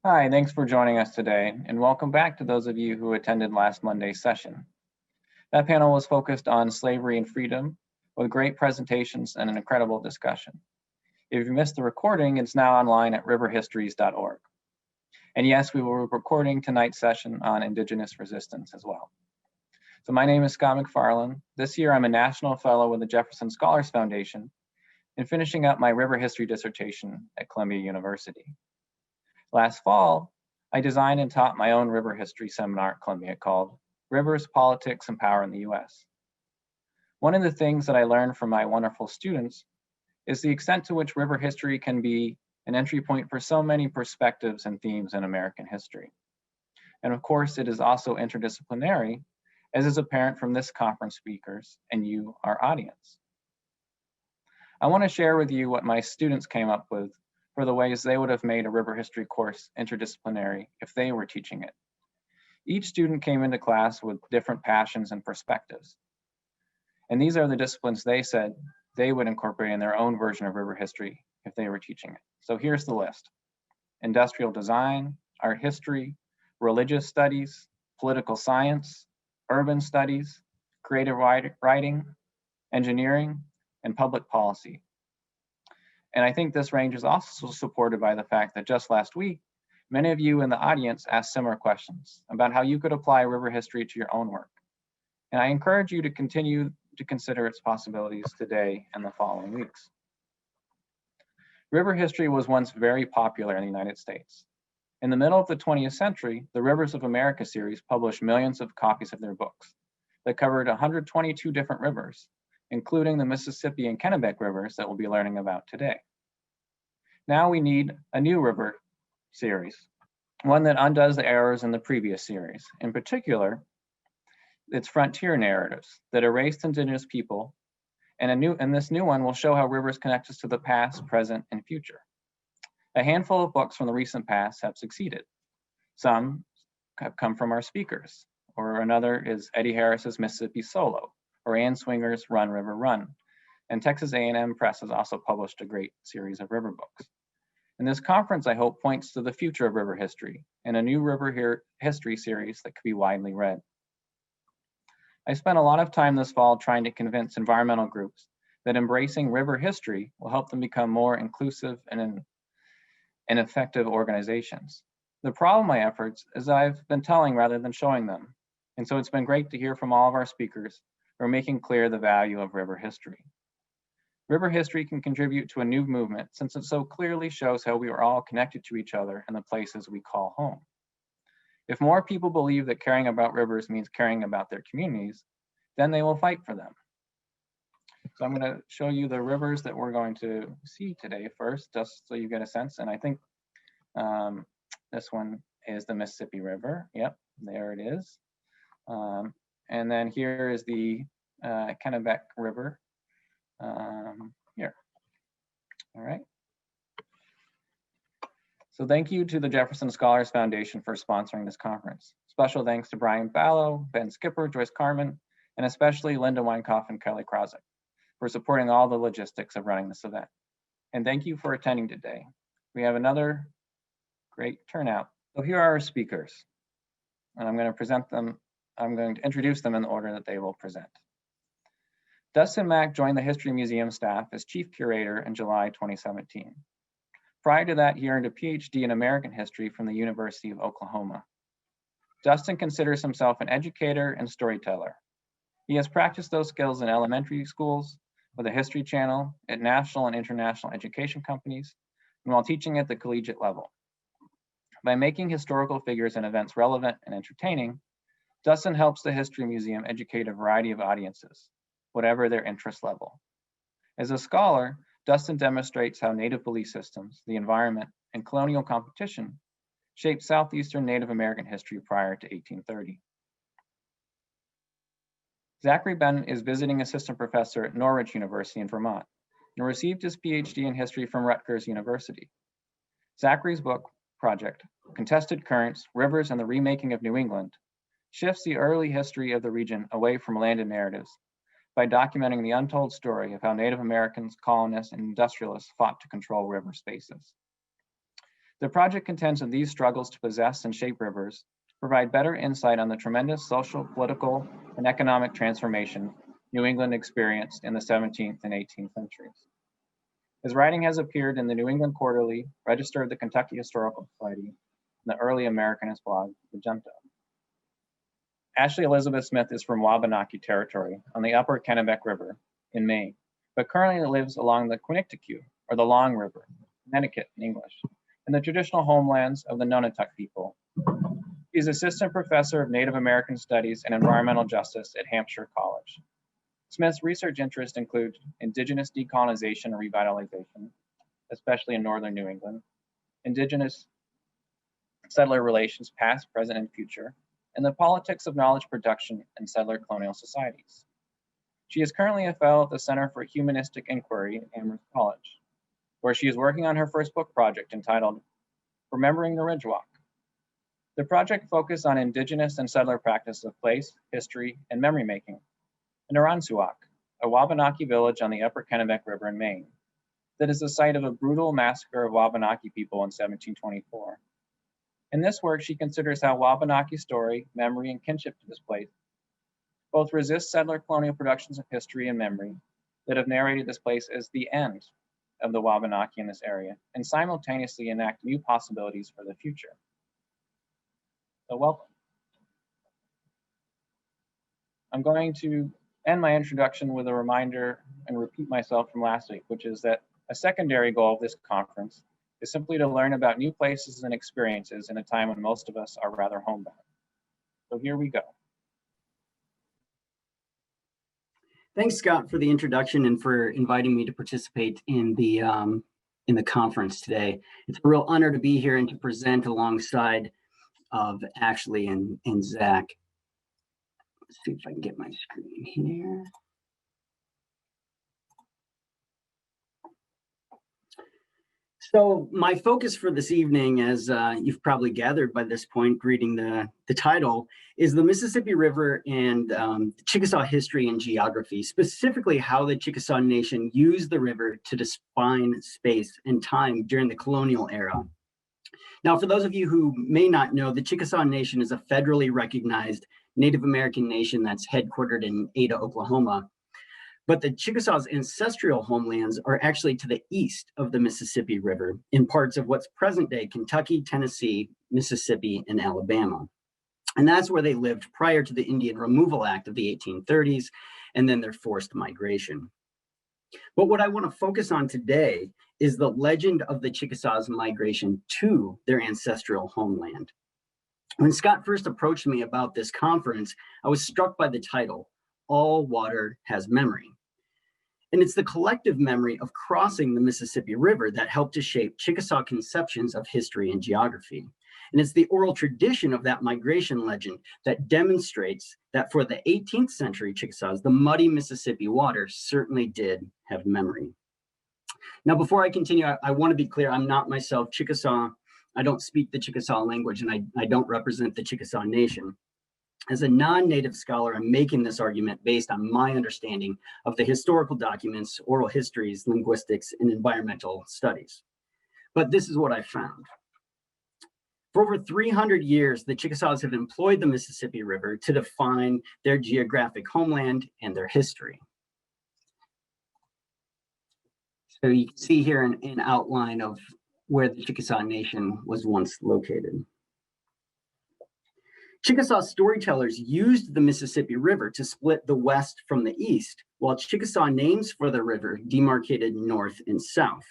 Hi, thanks for joining us today, and welcome back to those of you who attended last Monday's session. That panel was focused on slavery and freedom, with great presentations and an incredible discussion. If you missed the recording, it's now online at riverhistories.org. And yes, we will be recording tonight's session on Indigenous resistance as well. So my name is Scott McFarland. This year, I'm a National Fellow with the Jefferson Scholars Foundation and finishing up my river history dissertation at Columbia University. Last fall, I designed and taught my own river history seminar at Columbia called Rivers, Politics, and Power in the US. One of the things that I learned from my wonderful students is the extent to which river history can be an entry point for so many perspectives and themes in American history. And of course, it is also interdisciplinary, as is apparent from this conference speakers and you, our audience. I want to share with you what my students came up with for the ways they would have made a river history course interdisciplinary if they were teaching it. Each student came into class with different passions and perspectives. And these are the disciplines they said they would incorporate in their own version of river history if they were teaching it. So here's the list: industrial design, art history, religious studies, political science, urban studies, creative writing, engineering, and public policy. And I think this range is also supported by the fact that just last week, many of you in the audience asked similar questions about how you could apply river history to your own work. And I encourage you to continue to consider its possibilities today and the following weeks. River history was once very popular in the United States. In the middle of the 20th century, the Rivers of America series published millions of copies of their books that covered 122 different rivers, including the Mississippi and Kennebec rivers that we'll be learning about today. Now we need a new river series, one that undoes the errors in the previous series. In particular, its frontier narratives that erased Indigenous people, and this new one will show how rivers connect us to the past, present, and future. A handful of books from the recent past have succeeded. Some have come from our speakers, or another is Eddie Harris's Mississippi Solo, or Ann Swinger's Run, River, Run. And Texas A&M Press has also published a great series of river books. And this conference, I hope, points to the future of river history and a new river history series that could be widely read. I spent a lot of time this fall trying to convince environmental groups that embracing river history will help them become more inclusive and effective organizations. The problem with my efforts is that I've been telling rather than showing them. And so it's been great to hear from all of our speakers who are making clear the value of river history. River history can contribute to a new movement since it so clearly shows how we are all connected to each other in the places we call home. If more people believe that caring about rivers means caring about their communities, then they will fight for them. So I'm going to show you the rivers that we're going to see today first, just so you get a sense. And I think this one is the Mississippi River. Yep, there it is. And then here is the Kennebec River. Here. All right. So thank you to the Jefferson Scholars Foundation for sponsoring this conference. Special thanks to Brian Ballow, Ben Skipper, Joyce Carmen, and especially Linda Weinkoff and Kelly Krosick for supporting all the logistics of running this event. And thank you for attending today. We have another great turnout. So here are our speakers, and I'm going to introduce them in the order that they will present. Dustin Mack joined the History Museum staff as Chief Curator in July 2017. Prior to that, he earned a PhD in American History from the University of Oklahoma. Dustin considers himself an educator and storyteller. He has practiced those skills in elementary schools, with a History Channel, at national and international education companies, and while teaching at the collegiate level. By making historical figures and events relevant and entertaining, Dustin helps the History Museum educate a variety of audiences, whatever their interest level. As a scholar, Dustin demonstrates how Native belief systems, the environment, and colonial competition shaped Southeastern Native American history prior to 1830. Zachary Bennett is visiting assistant professor at Norwich University in Vermont and received his PhD in history from Rutgers University. Zachary's book project, Contested Currents, Rivers and the Remaking of New England, shifts the early history of the region away from landed narratives by documenting the untold story of how Native Americans, colonists, and industrialists fought to control river spaces. The project contends that these struggles to possess and shape rivers provide better insight on the tremendous social, political, and economic transformation New England experienced in the 17th and 18th centuries. His writing has appeared in the New England Quarterly, Register of the Kentucky Historical Society, and the early Americanist blog, The Junto. Ashley Elizabeth Smith is from Wabanaki Territory on the upper Kennebec River in Maine, but currently lives along the Quinnipiac, or the Long River, Connecticut in English, in the traditional homelands of the Nonotuck people. He is Assistant Professor of Native American Studies and Environmental Justice at Hampshire College. Smith's research interests include Indigenous decolonization and revitalization, especially in northern New England, Indigenous settler relations past, present, and future, and the politics of knowledge production in settler colonial societies. She is currently a fellow at the Center for Humanistic Inquiry at Amherst College, where she is working on her first book project entitled Remembering the Ridgewalk. The project focused on Indigenous and settler practice of place, history, and memory making in Naransuak, a Wabanaki village on the upper Kennebec River in Maine, that is the site of a brutal massacre of Wabanaki people in 1724. In this work, she considers how Wabanaki story, memory, and kinship to this place both resist settler colonial productions of history and memory that have narrated this place as the end of the Wabanaki in this area, and simultaneously enact new possibilities for the future. So welcome. I'm going to end my introduction with a reminder and repeat myself from last week, which is that a secondary goal of this conference is simply to learn about new places and experiences in a time when most of us are rather homebound. So here we go. Thanks, Scott, for the introduction and for inviting me to participate in the conference today. It's a real honor to be here and to present alongside of Ashley and Zach. Let's see if I can get my screen here. So my focus for this evening, as you've probably gathered by this point, reading the title, is the Mississippi River and Chickasaw history and geography, specifically how the Chickasaw Nation used the river to define space and time during the colonial era. Now, for those of you who may not know, the Chickasaw Nation is a federally recognized Native American nation that's headquartered in Ada, Oklahoma. But the Chickasaw's ancestral homelands are actually to the east of the Mississippi River in parts of what's present-day Kentucky, Tennessee, Mississippi, and Alabama. And that's where they lived prior to the Indian Removal Act of the 1830s and then their forced migration. But what I want to focus on today is the legend of the Chickasaws' migration to their ancestral homeland. When Scott first approached me about this conference, I was struck by the title, All Water Has Memory. And it's the collective memory of crossing the Mississippi River that helped to shape Chickasaw conceptions of history and geography. And it's the oral tradition of that migration legend that demonstrates that for the 18th century Chickasaws, the muddy Mississippi water certainly did have memory. Now, before I continue, I want to be clear, I'm not myself Chickasaw. I don't speak the Chickasaw language, and I don't represent the Chickasaw Nation. As a non-native scholar, I'm making this argument based on my understanding of the historical documents, oral histories, linguistics, and environmental studies. But this is what I found. For over 300 years, the Chickasaws have employed the Mississippi River to define their geographic homeland and their history. So you can see here an outline of where the Chickasaw Nation was once located. Chickasaw storytellers used the Mississippi River to split the West from the East, while Chickasaw names for the river demarcated North and South.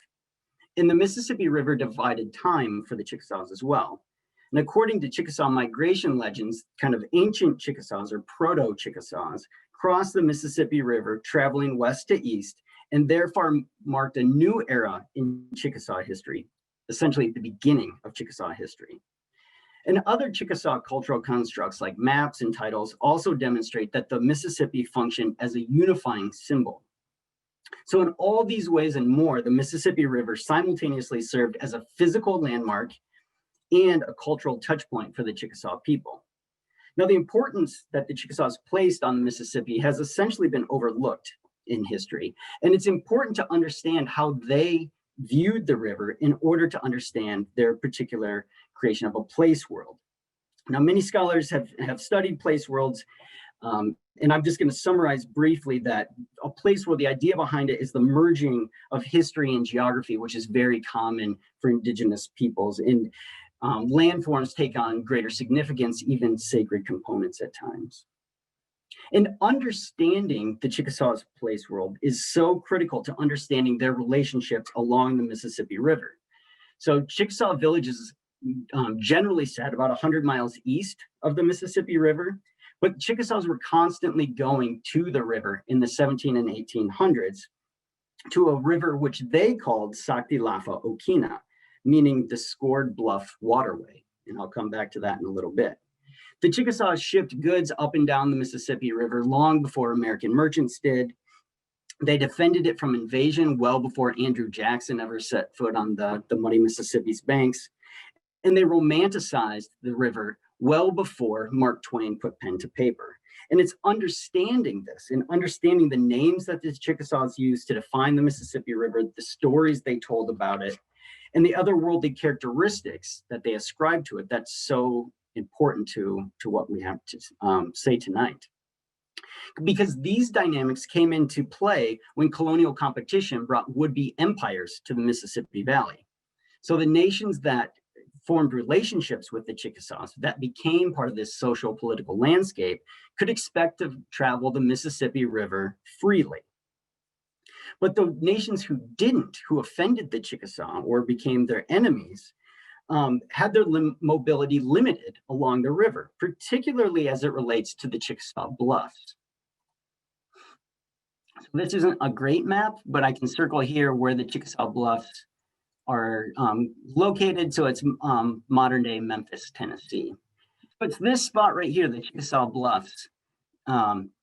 And the Mississippi River divided time for the Chickasaws as well. And according to Chickasaw migration legends, kind of ancient Chickasaws or proto-Chickasaws crossed the Mississippi River, traveling west to east, and therefore marked a new era in Chickasaw history, essentially the beginning of Chickasaw history. And other Chickasaw cultural constructs like maps and titles also demonstrate that the Mississippi functioned as a unifying symbol. So in all these ways and more, the Mississippi River simultaneously served as a physical landmark and a cultural touchpoint for the Chickasaw people. Now, the importance that the Chickasaws placed on the Mississippi has essentially been overlooked in history. And it's important to understand how they viewed the river in order to understand their particular creation of a place world. Now, many scholars have studied place worlds, and I'm just going to summarize briefly that a place world, the idea behind it is the merging of history and geography, which is very common for indigenous peoples. And landforms take on greater significance, even sacred components at times. And understanding the Chickasaws' place world is so critical to understanding their relationships along the Mississippi River. So Chickasaw villages generally set about 100 miles east of the Mississippi River, but Chickasaws were constantly going to the river in the 17 and 1800s to a river which they called Saktilafa Okina, meaning the scored bluff waterway. And I'll come back to that in a little bit. The Chickasaws shipped goods up and down the Mississippi River long before American merchants did. They defended it from invasion well before Andrew Jackson ever set foot on the muddy Mississippi's banks. And they romanticized the river well before Mark Twain put pen to paper. And it's understanding this and understanding the names that the Chickasaws used to define the Mississippi River, the stories they told about it, and the otherworldly characteristics that they ascribed to it that's so important to what we have to say tonight. Because these dynamics came into play when colonial competition brought would-be empires to the Mississippi Valley. So the nations that formed relationships with the Chickasaws that became part of this social political landscape could expect to travel the Mississippi River freely. But the nations who didn't, who offended the Chickasaw or became their enemies, had their mobility limited along the river, particularly as it relates to the Chickasaw Bluffs. So this isn't a great map, but I can circle here where the Chickasaw Bluffs are located. So it's modern day Memphis, Tennessee. But it's this spot right here, the Chickasaw Bluffs,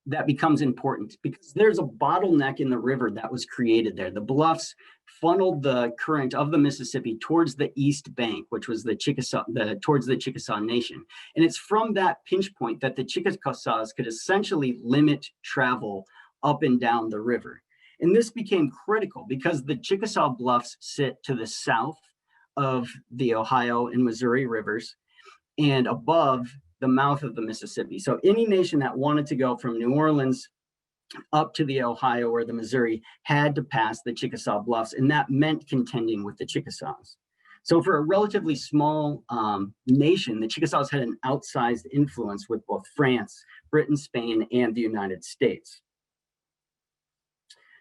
that becomes important because there's a bottleneck in the river that was created there. The bluffs funneled the current of the Mississippi towards the east bank, which was the Chickasaw, towards the Chickasaw Nation. And it's from that pinch point that the Chickasaws could essentially limit travel up and down the river. And this became critical because the Chickasaw Bluffs sit to the south of the Ohio and Missouri rivers and above the mouth of the Mississippi. So any nation that wanted to go from New Orleans up to the Ohio or the Missouri had to pass the Chickasaw Bluffs, and that meant contending with the Chickasaws. So for a relatively small nation, the Chickasaws had an outsized influence with both France, Britain, Spain, and the United States.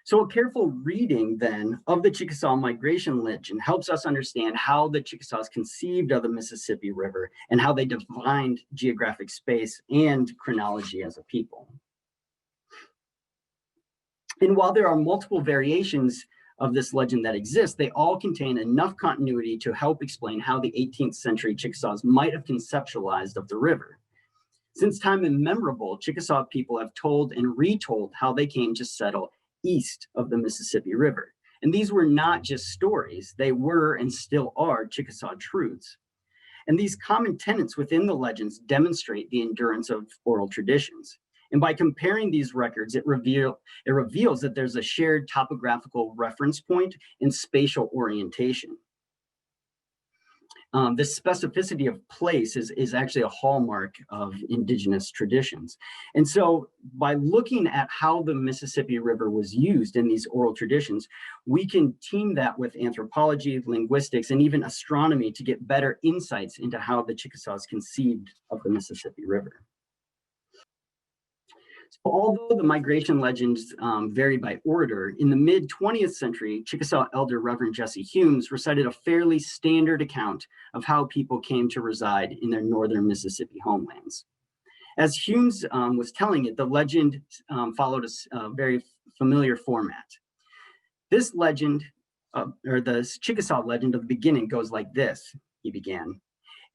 So a careful reading then of the Chickasaw migration legend helps us understand how the Chickasaws conceived of the Mississippi River and how they defined geographic space and chronology as a people. And while there are multiple variations of this legend that exist, they all contain enough continuity to help explain how the 18th century Chickasaws might have conceptualized of the river. Since time immemorable, Chickasaw people have told and retold how they came to settle east of the Mississippi River. And these were not just stories, they were and still are Chickasaw truths. And these common tenets within the legends demonstrate the endurance of oral traditions. And by comparing these records, it reveals that there's a shared topographical reference point and spatial orientation. The specificity of place is actually a hallmark of indigenous traditions. And so by looking at how the Mississippi River was used in these oral traditions, we can team that with anthropology, linguistics, and even astronomy to get better insights into how the Chickasaws conceived of the Mississippi River. So although the migration legends vary by order, in the mid-20th century, Chickasaw elder Reverend Jesse Humes recited a fairly standard account of how people came to reside in their northern Mississippi homelands. As Humes was telling it, the legend followed a very familiar format. This legend, or the Chickasaw legend of the beginning goes like this, he began.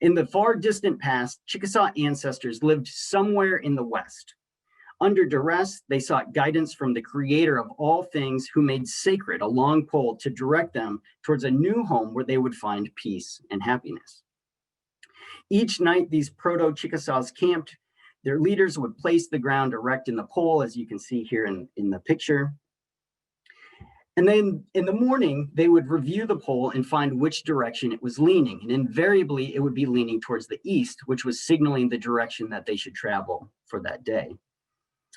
In the far distant past, Chickasaw ancestors lived somewhere in the West. Under duress, they sought guidance from the creator of all things who made sacred a long pole to direct them towards a new home where they would find peace and happiness. Each night, these proto-Chickasaws camped. Their leaders would place the ground erect in the pole, as you can see here in the picture. And then in the morning, they would review the pole and find which direction it was leaning. And invariably, it would be leaning towards the east, which was signaling the direction that they should travel for that day.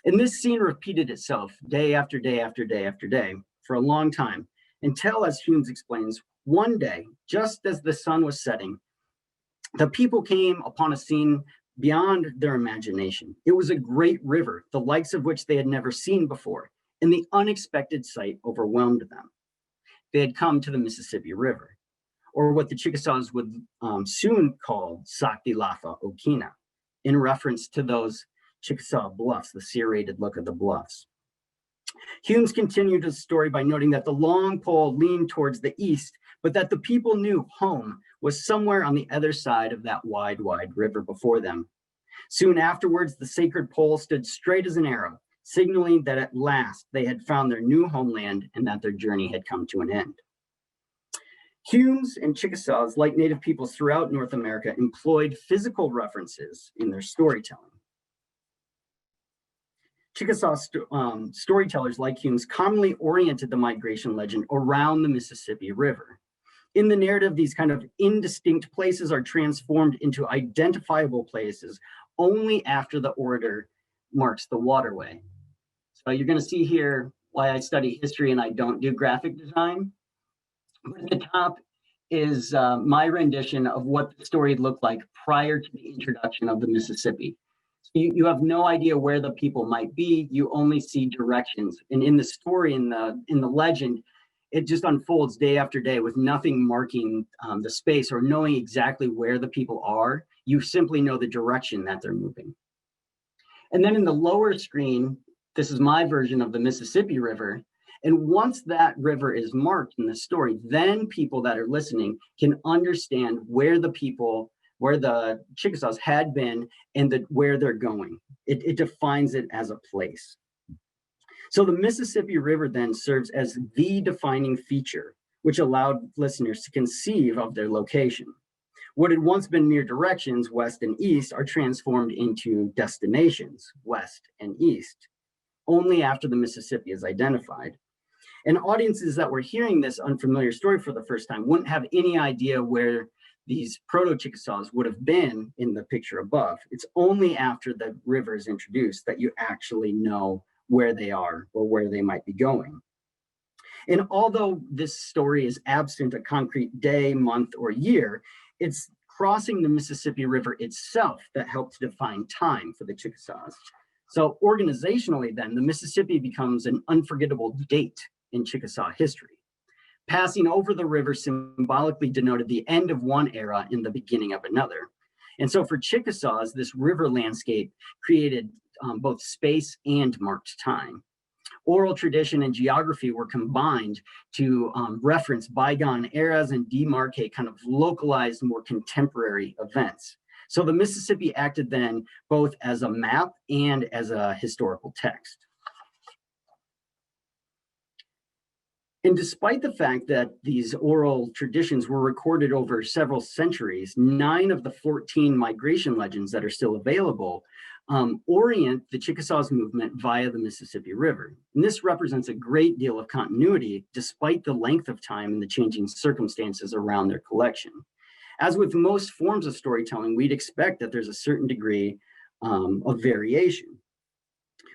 And this scene repeated itself day after day after day after day for a long time, until, as Humes explains, one day, just as the sun was setting, the people came upon a scene beyond their imagination. It was a great river, the likes of which they had never seen before, and the unexpected sight overwhelmed them. They had come to the Mississippi River, or what the Chickasaws would soon call Sakdilafa Okina, in reference to those Chickasaw bluffs, the serrated look of the bluffs. Humes continued his story by noting that the long pole leaned towards the east, but that the people knew home was somewhere on the other side of that wide, wide river before them. Soon afterwards, the sacred pole stood straight as an arrow, signaling that at last they had found their new homeland and that their journey had come to an end. Humes and Chickasaws, like Native peoples throughout North America, employed physical references in their storytelling. Chickasaw storytellers like Humes commonly oriented the migration legend around the Mississippi River. In the narrative, these kind of indistinct places are transformed into identifiable places only after the orator marks the waterway. So you're going to see here why I study history and I don't do graphic design. But at the top is my rendition of what the story looked like prior to the introduction of the Mississippi. So you have no idea where the people might be. You only see directions. And in the story, in the legend, it just unfolds day after day with nothing marking the space or knowing exactly where the people are. You simply know the direction that they're moving. And then in the lower screen, this is my version of the Mississippi River. And once that river is marked in the story, then people that are listening can understand where the Chickasaws had been and where they're going. It defines it as a place. So the Mississippi River then serves as the defining feature, which allowed listeners to conceive of their location. What had once been mere directions, west and east, are transformed into destinations, west and east, only after the Mississippi is identified. And audiences that were hearing this unfamiliar story for the first time wouldn't have any idea where these proto-Chickasaws would have been in the picture above. It's only after the river is introduced that you actually know where they are or where they might be going. And although this story is absent a concrete day, month, or year, it's crossing the Mississippi River itself that helped to define time for the Chickasaws. So organizationally then, the Mississippi becomes an unforgettable date in Chickasaw history. Passing over the river symbolically denoted the end of one era and the beginning of another. And so for Chickasaws, this river landscape created both space and marked time. Oral tradition and geography were combined to reference bygone eras and demarcate kind of localized, more contemporary events. So the Mississippi acted then both as a map and as a historical text. And despite the fact that these oral traditions were recorded over several centuries, 9 of the 14 migration legends that are still available orient the Chickasaws movement via the Mississippi River. And this represents a great deal of continuity despite the length of time and the changing circumstances around their collection. As with most forms of storytelling, we'd expect that there's a certain degree of variation.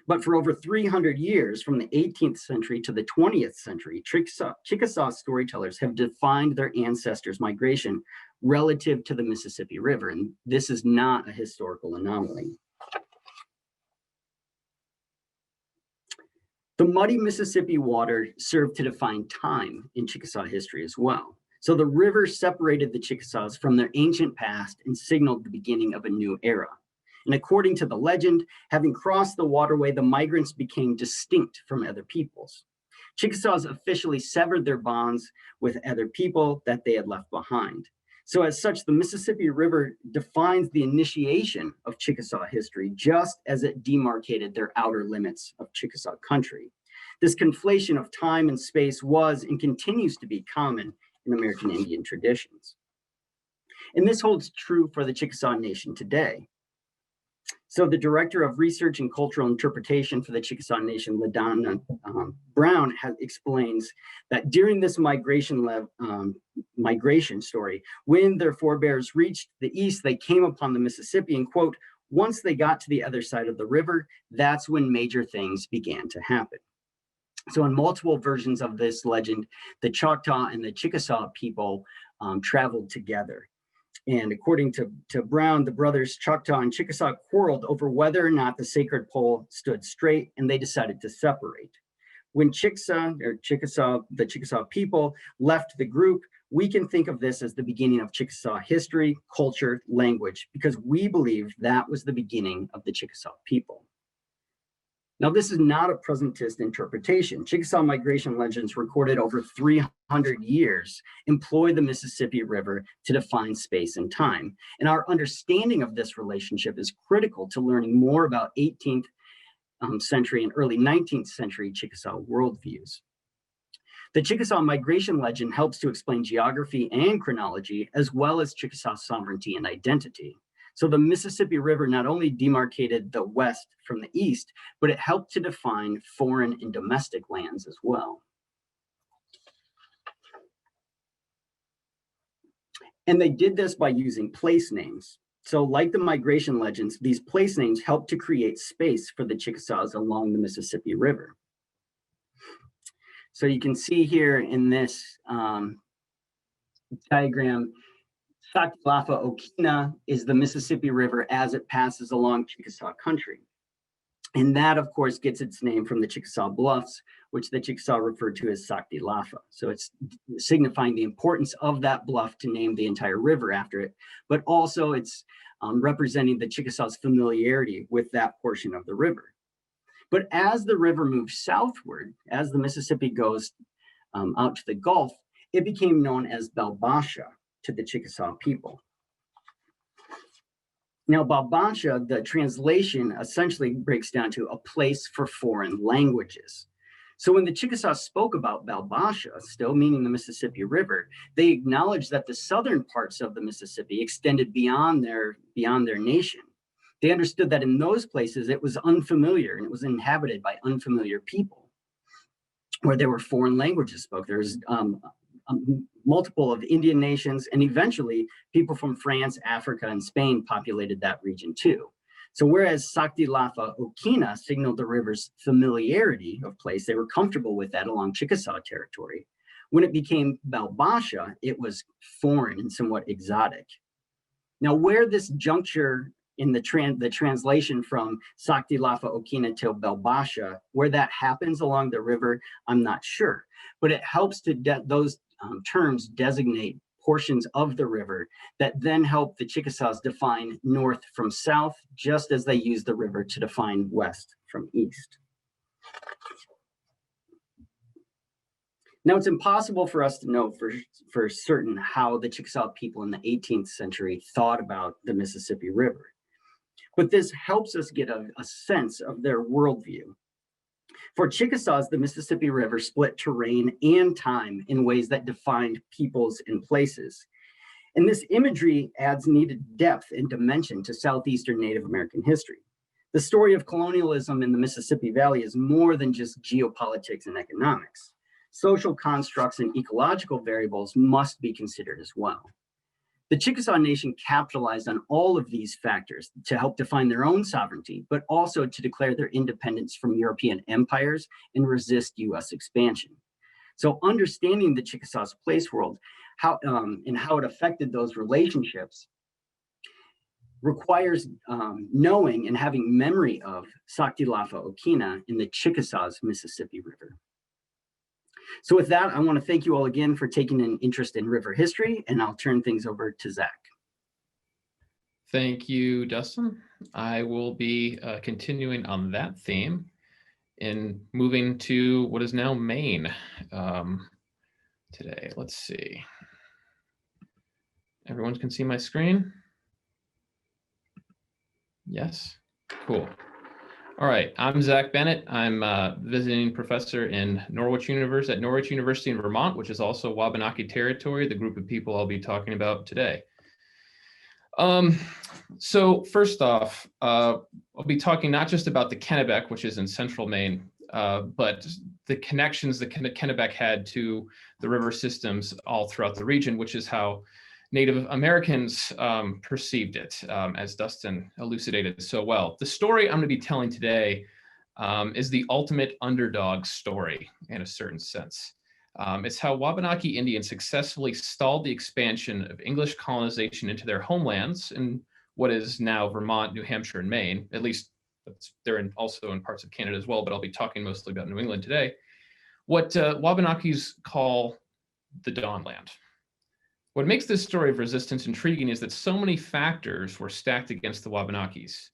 But for over 300 years, from the 18th century to the 20th century, Chickasaw storytellers have defined their ancestors' migration relative to the Mississippi River, and this is not a historical anomaly. The muddy Mississippi water served to define time in Chickasaw history as well. So the river separated the Chickasaws from their ancient past and signaled the beginning of a new era. And according to the legend, having crossed the waterway, the migrants became distinct from other peoples. Chickasaws officially severed their bonds with other people that they had left behind. So as such, the Mississippi River defines the initiation of Chickasaw history, just as it demarcated their outer limits of Chickasaw country. This conflation of time and space was and continues to be common in American Indian traditions. And this holds true for the Chickasaw Nation today. So the director of research and cultural interpretation for the Chickasaw Nation, LaDonna Brown, explains that during this migration story, when their forebears reached the east, they came upon the Mississippi, and quote, once they got to the other side of the river, that's when major things began to happen. So in multiple versions of this legend, the Choctaw and the Chickasaw people traveled together. And according to Brown, the brothers Choctaw and Chickasaw quarreled over whether or not the sacred pole stood straight, and they decided to separate. When the Chickasaw people left the group, we can think of this as the beginning of Chickasaw history, culture, language, because we believe that was the beginning of the Chickasaw people. Now, this is not a presentist interpretation. Chickasaw migration legends recorded over 300 years employ the Mississippi River to define space and time. And our understanding of this relationship is critical to learning more about 18th century and early 19th century Chickasaw worldviews. The Chickasaw migration legend helps to explain geography and chronology, as well as Chickasaw sovereignty and identity. So the Mississippi River not only demarcated the West from the East, but it helped to define foreign and domestic lands as well. And they did this by using place names. So like the migration legends, these place names helped to create space for the Chickasaws along the Mississippi River. So you can see here in this diagram, Saktilafa Okina is the Mississippi River as it passes along Chickasaw country. And that, of course, gets its name from the Chickasaw Bluffs, which the Chickasaw referred to as Saktilafa. So it's signifying the importance of that bluff to name the entire river after it, but also it's representing the Chickasaw's familiarity with that portion of the river. But as the river moves southward, as the Mississippi goes out to the Gulf, it became known as Balbasha to the Chickasaw people. Now, Balbasha, the translation essentially breaks down to a place for foreign languages. So when the Chickasaw spoke about Balbasha, still meaning the Mississippi River, they acknowledged that the southern parts of the Mississippi extended beyond their nation. They understood that in those places it was unfamiliar and it was inhabited by unfamiliar people, where there were foreign languages spoke. There's multiple of Indian nations, and eventually people from France, Africa, and Spain populated that region too. So whereas Saktilafa Okina signaled the river's familiarity of place, they were comfortable with that along Chickasaw territory. When it became Balbasha, it was foreign and somewhat exotic. Now, where this juncture in the translation from Saktilafa Okina to Balbasha, where that happens along the river, I'm not sure, but it helps to those terms designate portions of the river that then help the Chickasaws define north from south, just as they use the river to define west from east. Now, it's impossible for us to know for certain how the Chickasaw people in the 18th century thought about the Mississippi River, but this helps us get a sense of their worldview. For Chickasaws, the Mississippi River split terrain and time in ways that defined peoples and places. And this imagery adds needed depth and dimension to Southeastern Native American history. The story of colonialism in the Mississippi Valley is more than just geopolitics and economics. Social constructs and ecological variables must be considered as well. The Chickasaw Nation capitalized on all of these factors to help define their own sovereignty, but also to declare their independence from European empires and resist US expansion. So understanding the Chickasaw's place world and how it affected those relationships requires knowing and having memory of Saktilafa Okina in the Chickasaw's Mississippi River. So with that, I want to thank you all again for taking an interest in river history, and I'll turn things over to Zach. Thank you, Dustin. I will be continuing on that theme and moving to what is now Maine today. Let's see. Everyone can see my screen? Yes? Cool. All right, I'm Zach Bennett. I'm a visiting professor in Norwich University in Vermont, which is also Wabanaki territory, the group of people I'll be talking about today. So first off, I'll be talking not just about the Kennebec, which is in central Maine, but the connections that Kennebec had to the river systems all throughout the region, which is how Native Americans perceived it, as Dustin elucidated so well. The story I'm going to be telling today is the ultimate underdog story in a certain sense. It's how Wabanaki Indians successfully stalled the expansion of English colonization into their homelands in what is now Vermont, New Hampshire, and Maine. At least they're also in parts of Canada as well, but I'll be talking mostly about New England today. What Wabanakis call the Dawnland. What makes this story of resistance intriguing is that so many factors were stacked against the Wabanakis.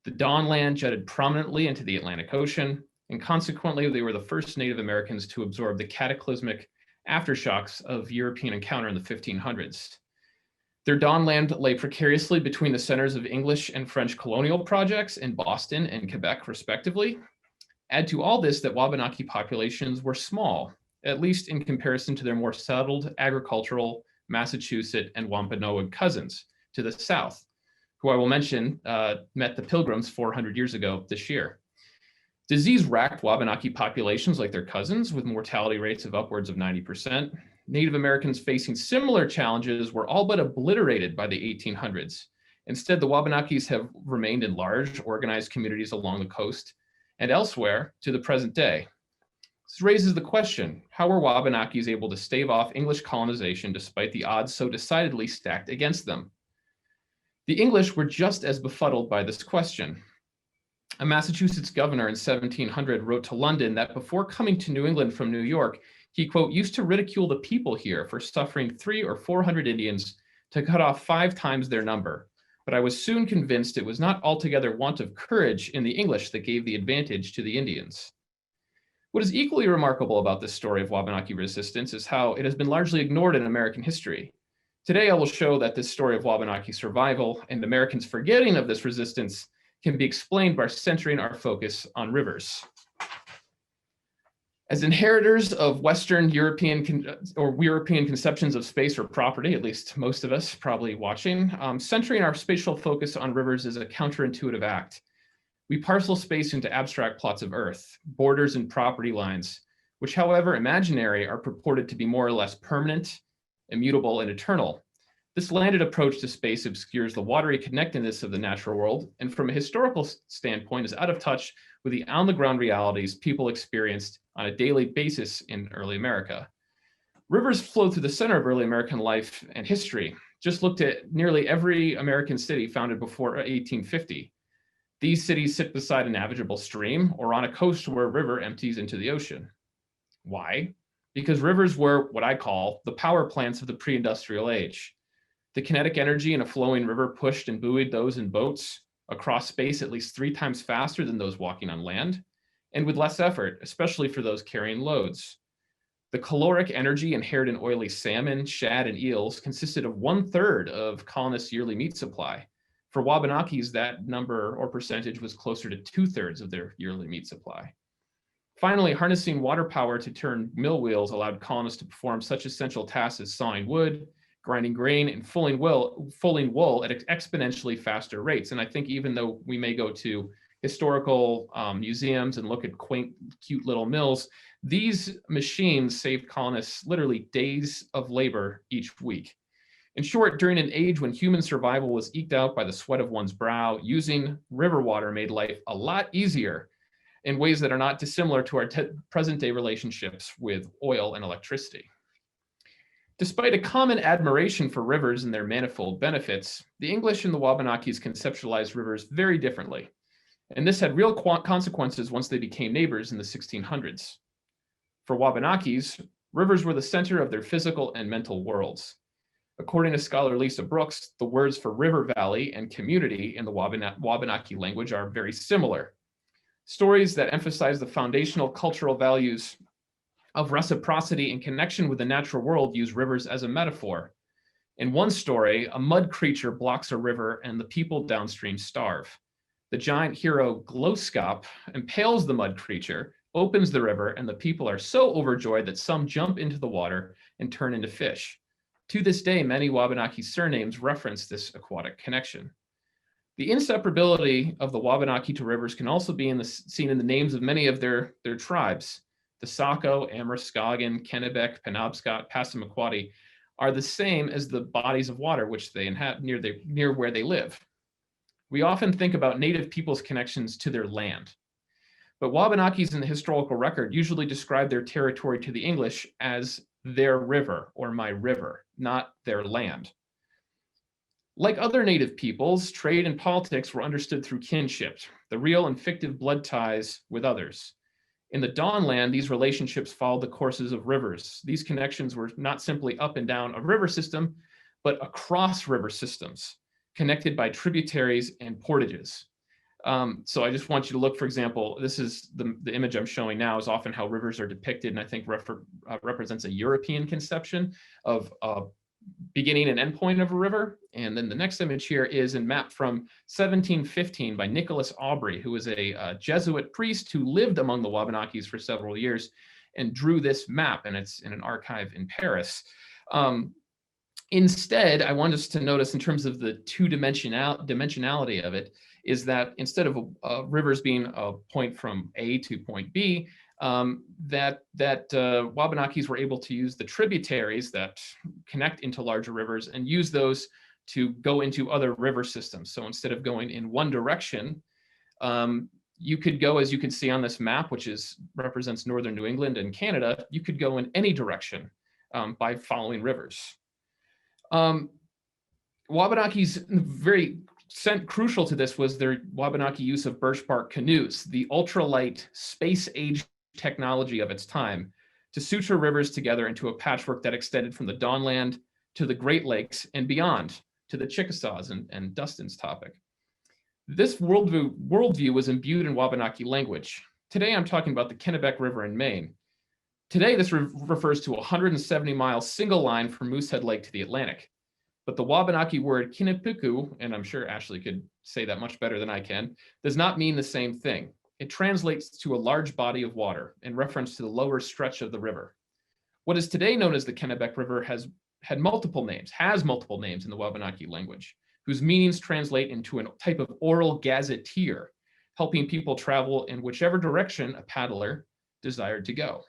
The Dawnland jutted prominently into the Atlantic Ocean, and consequently, they were the first Native Americans to absorb the cataclysmic aftershocks of European encounter in the 1500s. Their Dawnland lay precariously between the centers of English and French colonial projects in Boston and Quebec, respectively. Add to all this that Wabanaki populations were small, at least in comparison to their more settled agricultural Massachusetts and Wampanoag cousins to the south, who I will mention met the Pilgrims 400 years ago this year. Disease racked Wabanaki populations like their cousins with mortality rates of upwards of 90%. Native Americans facing similar challenges were all but obliterated by the 1800s. Instead, the Wabanakis have remained in large, organized communities along the coast and elsewhere to the present day. This raises the question, how were Wabanakis able to stave off English colonization despite the odds so decidedly stacked against them? The English were just as befuddled by this question. A Massachusetts governor in 1700 wrote to London that before coming to New England from New York, he, quote, used to ridicule the people here for suffering 300 or 400 Indians to cut off 5 times their number. But I was soon convinced it was not altogether want of courage in the English that gave the advantage to the Indians. What is equally remarkable about this story of Wabanaki resistance is how it has been largely ignored in American history. Today, I will show that this story of Wabanaki survival and Americans forgetting of this resistance can be explained by centering our focus on rivers. As inheritors of Western European conceptions of space or property, at least most of us probably watching, centering our spatial focus on rivers is a counterintuitive act. We parcel space into abstract plots of earth, borders and property lines, which, however imaginary, are purported to be more or less permanent, immutable, and eternal. This landed approach to space obscures the watery connectedness of the natural world, and from a historical standpoint is out of touch with the on-the-ground realities people experienced on a daily basis in early America. Rivers flowed through the center of early American life and history. Just looked at nearly every American city founded before 1850. These cities sit beside a navigable stream or on a coast where a river empties into the ocean. Why? Because rivers were what I call the power plants of the pre-industrial age. The kinetic energy in a flowing river pushed and buoyed those in boats across space at least 3 times faster than those walking on land, and with less effort, especially for those carrying loads. The caloric energy inherent in oily salmon, shad, and eels consisted of 1/3 of colonists' yearly meat supply. For Wabanakis, that number or percentage was closer to 2/3 of their yearly meat supply. Finally, harnessing water power to turn mill wheels allowed colonists to perform such essential tasks as sawing wood, grinding grain, and fulling wool at exponentially faster rates. And I think even though we may go to historical museums and look at quaint, cute little mills, these machines saved colonists literally days of labor each week. In short, during an age when human survival was eked out by the sweat of one's brow, using river water made life a lot easier in ways that are not dissimilar to our present-day relationships with oil and electricity. Despite a common admiration for rivers and their manifold benefits, the English and the Wabanakis conceptualized rivers very differently, and this had real consequences once they became neighbors in the 1600s. For Wabanakis, rivers were the center of their physical and mental worlds. According to scholar Lisa Brooks, the words for river valley and community in the Wabanaki language are very similar. Stories that emphasize the foundational cultural values of reciprocity and connection with the natural world use rivers as a metaphor. In one story, a mud creature blocks a river and the people downstream starve. The giant hero Glowskop impales the mud creature, opens the river, and the people are so overjoyed that some jump into the water and turn into fish. To this day, many Wabanaki surnames reference this aquatic connection. The inseparability of the Wabanaki to rivers can also be seen in the names of many of their tribes. The Saco, Amherstgagan, Kennebec, Penobscot, Passamaquoddy are the same as the bodies of water which they inhabit near where they live. We often think about Native peoples' connections to their land, but Wabanakis in the historical record usually describe their territory to the English as their river or my river, not their land. Like other Native peoples, trade and politics were understood through kinship, the real and fictive blood ties with others. In the Dawnland, these relationships followed the courses of rivers. These connections were not simply up and down a river system, but across river systems, connected by tributaries and portages. So I just want you to look, for example, this is the image I'm showing now is often how rivers are depicted, and I think represents a European conception of beginning and end point of a river. And then the next image here is a map from 1715 by Nicholas Aubrey, who was a Jesuit priest who lived among the Wabanakis for several years and drew this map, and it's in an archive in Paris. Instead, I want us to notice in terms of the dimensionality of it, is that instead of rivers being a point from A to point B, that Wabanakis were able to use the tributaries that connect into larger rivers and use those to go into other river systems. So instead of going in one direction, you could go, as you can see on this map, which represents northern New England and Canada, you could go in any direction by following rivers. Wabanakis very crucial to this was their Wabanaki use of birch bark canoes, the ultralight space-age technology of its time, to suture rivers together into a patchwork that extended from the Dawnland to the Great Lakes and beyond, to the Chickasaws and Dustin's topic. This worldview was imbued in Wabanaki language. Today, I'm talking about the Kennebec River in Maine. Today, this refers to a 170-mile single line from Moosehead Lake to the Atlantic. But the Wabanaki word Kinipiku, and I'm sure Ashley could say that much better than I can, does not mean the same thing. It translates to a large body of water in reference to the lower stretch of the river. What is today known as the Kennebec River has multiple names in the Wabanaki language, whose meanings translate into a type of oral gazetteer, helping people travel in whichever direction a paddler desired to go.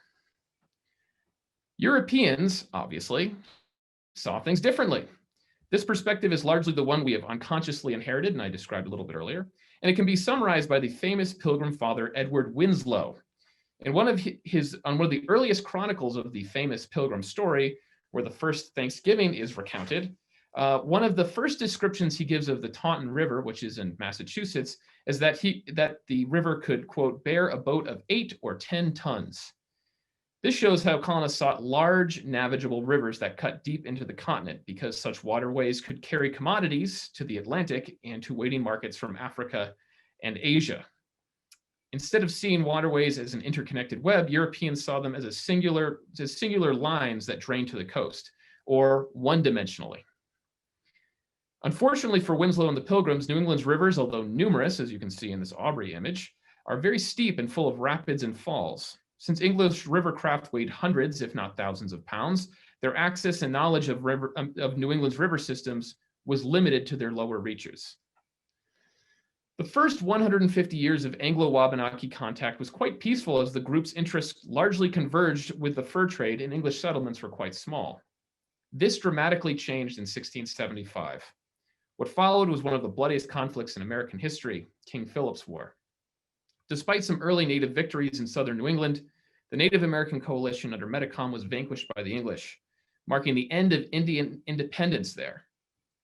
Europeans, obviously, saw things differently. This perspective is largely the one we have unconsciously inherited, and I described a little bit earlier, and it can be summarized by the famous Pilgrim Father Edward Winslow. In one of the earliest chronicles of the famous Pilgrim story, where the first Thanksgiving is recounted, one of the first descriptions he gives of the Taunton River, which is in Massachusetts, is that the river could, quote, bear a boat of 8 or 10 tons. This shows how colonists sought large navigable rivers that cut deep into the continent, because such waterways could carry commodities to the Atlantic and to waiting markets from Africa and Asia. Instead of seeing waterways as an interconnected web, Europeans saw them as singular lines that drain to the coast, or one-dimensionally. Unfortunately for Winslow and the Pilgrims, New England's rivers, although numerous, as you can see in this Aubrey image, are very steep and full of rapids and falls. Since English rivercraft weighed hundreds, if not thousands of pounds, their access and knowledge of New England's river systems was limited to their lower reaches. The first 150 years of Anglo-Wabanaki contact was quite peaceful, as the group's interests largely converged with the fur trade, and English settlements were quite small. This dramatically changed in 1675. What followed was one of the bloodiest conflicts in American history, King Philip's War. Despite some early Native victories in southern New England, the Native American coalition under Metacom was vanquished by the English, marking the end of Indian independence there.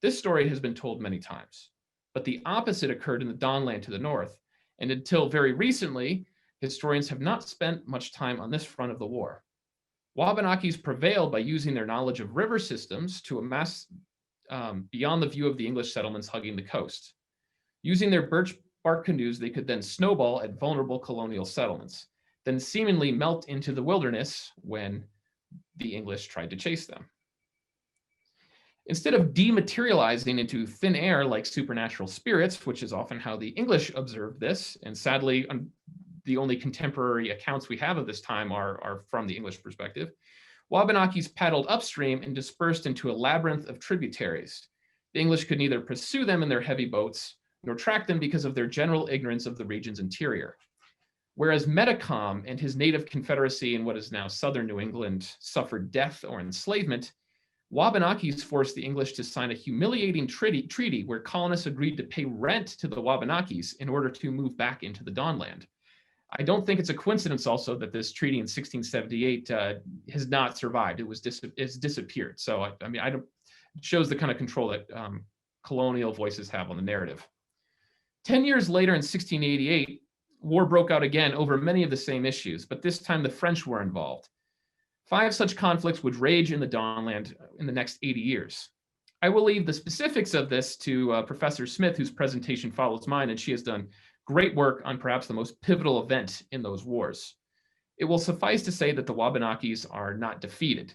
This story has been told many times, but the opposite occurred in the Dawnland to the north, and until very recently, historians have not spent much time on this front of the war. Wabanakis prevailed by using their knowledge of river systems to amass beyond the view of the English settlements hugging the coast. Using their birch bark canoes, they could then snowball at vulnerable colonial settlements, then seemingly melt into the wilderness when the English tried to chase them. Instead of dematerializing into thin air like supernatural spirits, which is often how the English observed this, and sadly, the only contemporary accounts we have of this time are from the English perspective, Wabanakis paddled upstream and dispersed into a labyrinth of tributaries. The English could neither pursue them in their heavy boats nor track them because of their general ignorance of the region's interior. Whereas Metacom and his native confederacy in what is now southern New England suffered death or enslavement, Wabanakis forced the English to sign a humiliating treaty where colonists agreed to pay rent to the Wabanakis in order to move back into the Dawnland. I don't think it's a coincidence also that this treaty in 1678 has not survived. It's disappeared. So it shows the kind of control that colonial voices have on the narrative. 10 years later in 1688, war broke out again over many of the same issues, but this time the French were involved. 5 such conflicts would rage in the Dawnland in the next 80 years. I will leave the specifics of this to Professor Smith, whose presentation follows mine, and she has done great work on perhaps the most pivotal event in those wars. It will suffice to say that the Wabanakis are not defeated.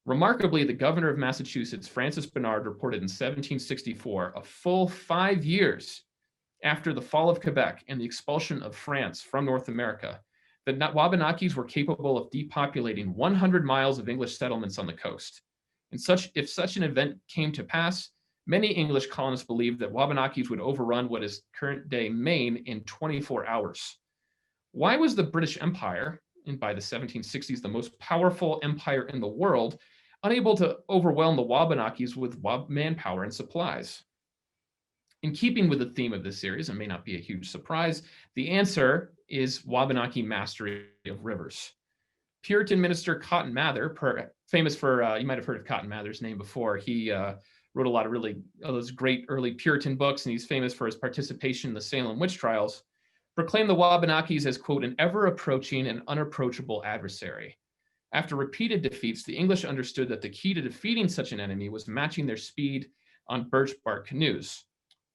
Remarkably, the governor of Massachusetts, Francis Bernard, reported in 1764, a full 5 years after the fall of Quebec and the expulsion of France from North America, that Wabanakis were capable of depopulating 100 miles of English settlements on the coast. And if such an event came to pass, many English colonists believed that Wabanakis would overrun what is current-day Maine in 24 hours. Why was the British Empire, and by the 1760s the most powerful empire in the world, unable to overwhelm the Wabanakis with manpower and supplies? In keeping with the theme of this series, and may not be a huge surprise, the answer is Wabanaki mastery of rivers. Puritan minister Cotton Mather, famous for, you might have heard of Cotton Mather's name before. He wrote a lot of those great early Puritan books, and he's famous for his participation in the Salem witch trials, proclaimed the Wabanakis as, quote, an ever-approaching and unapproachable adversary. After repeated defeats, the English understood that the key to defeating such an enemy was matching their speed on birch bark canoes.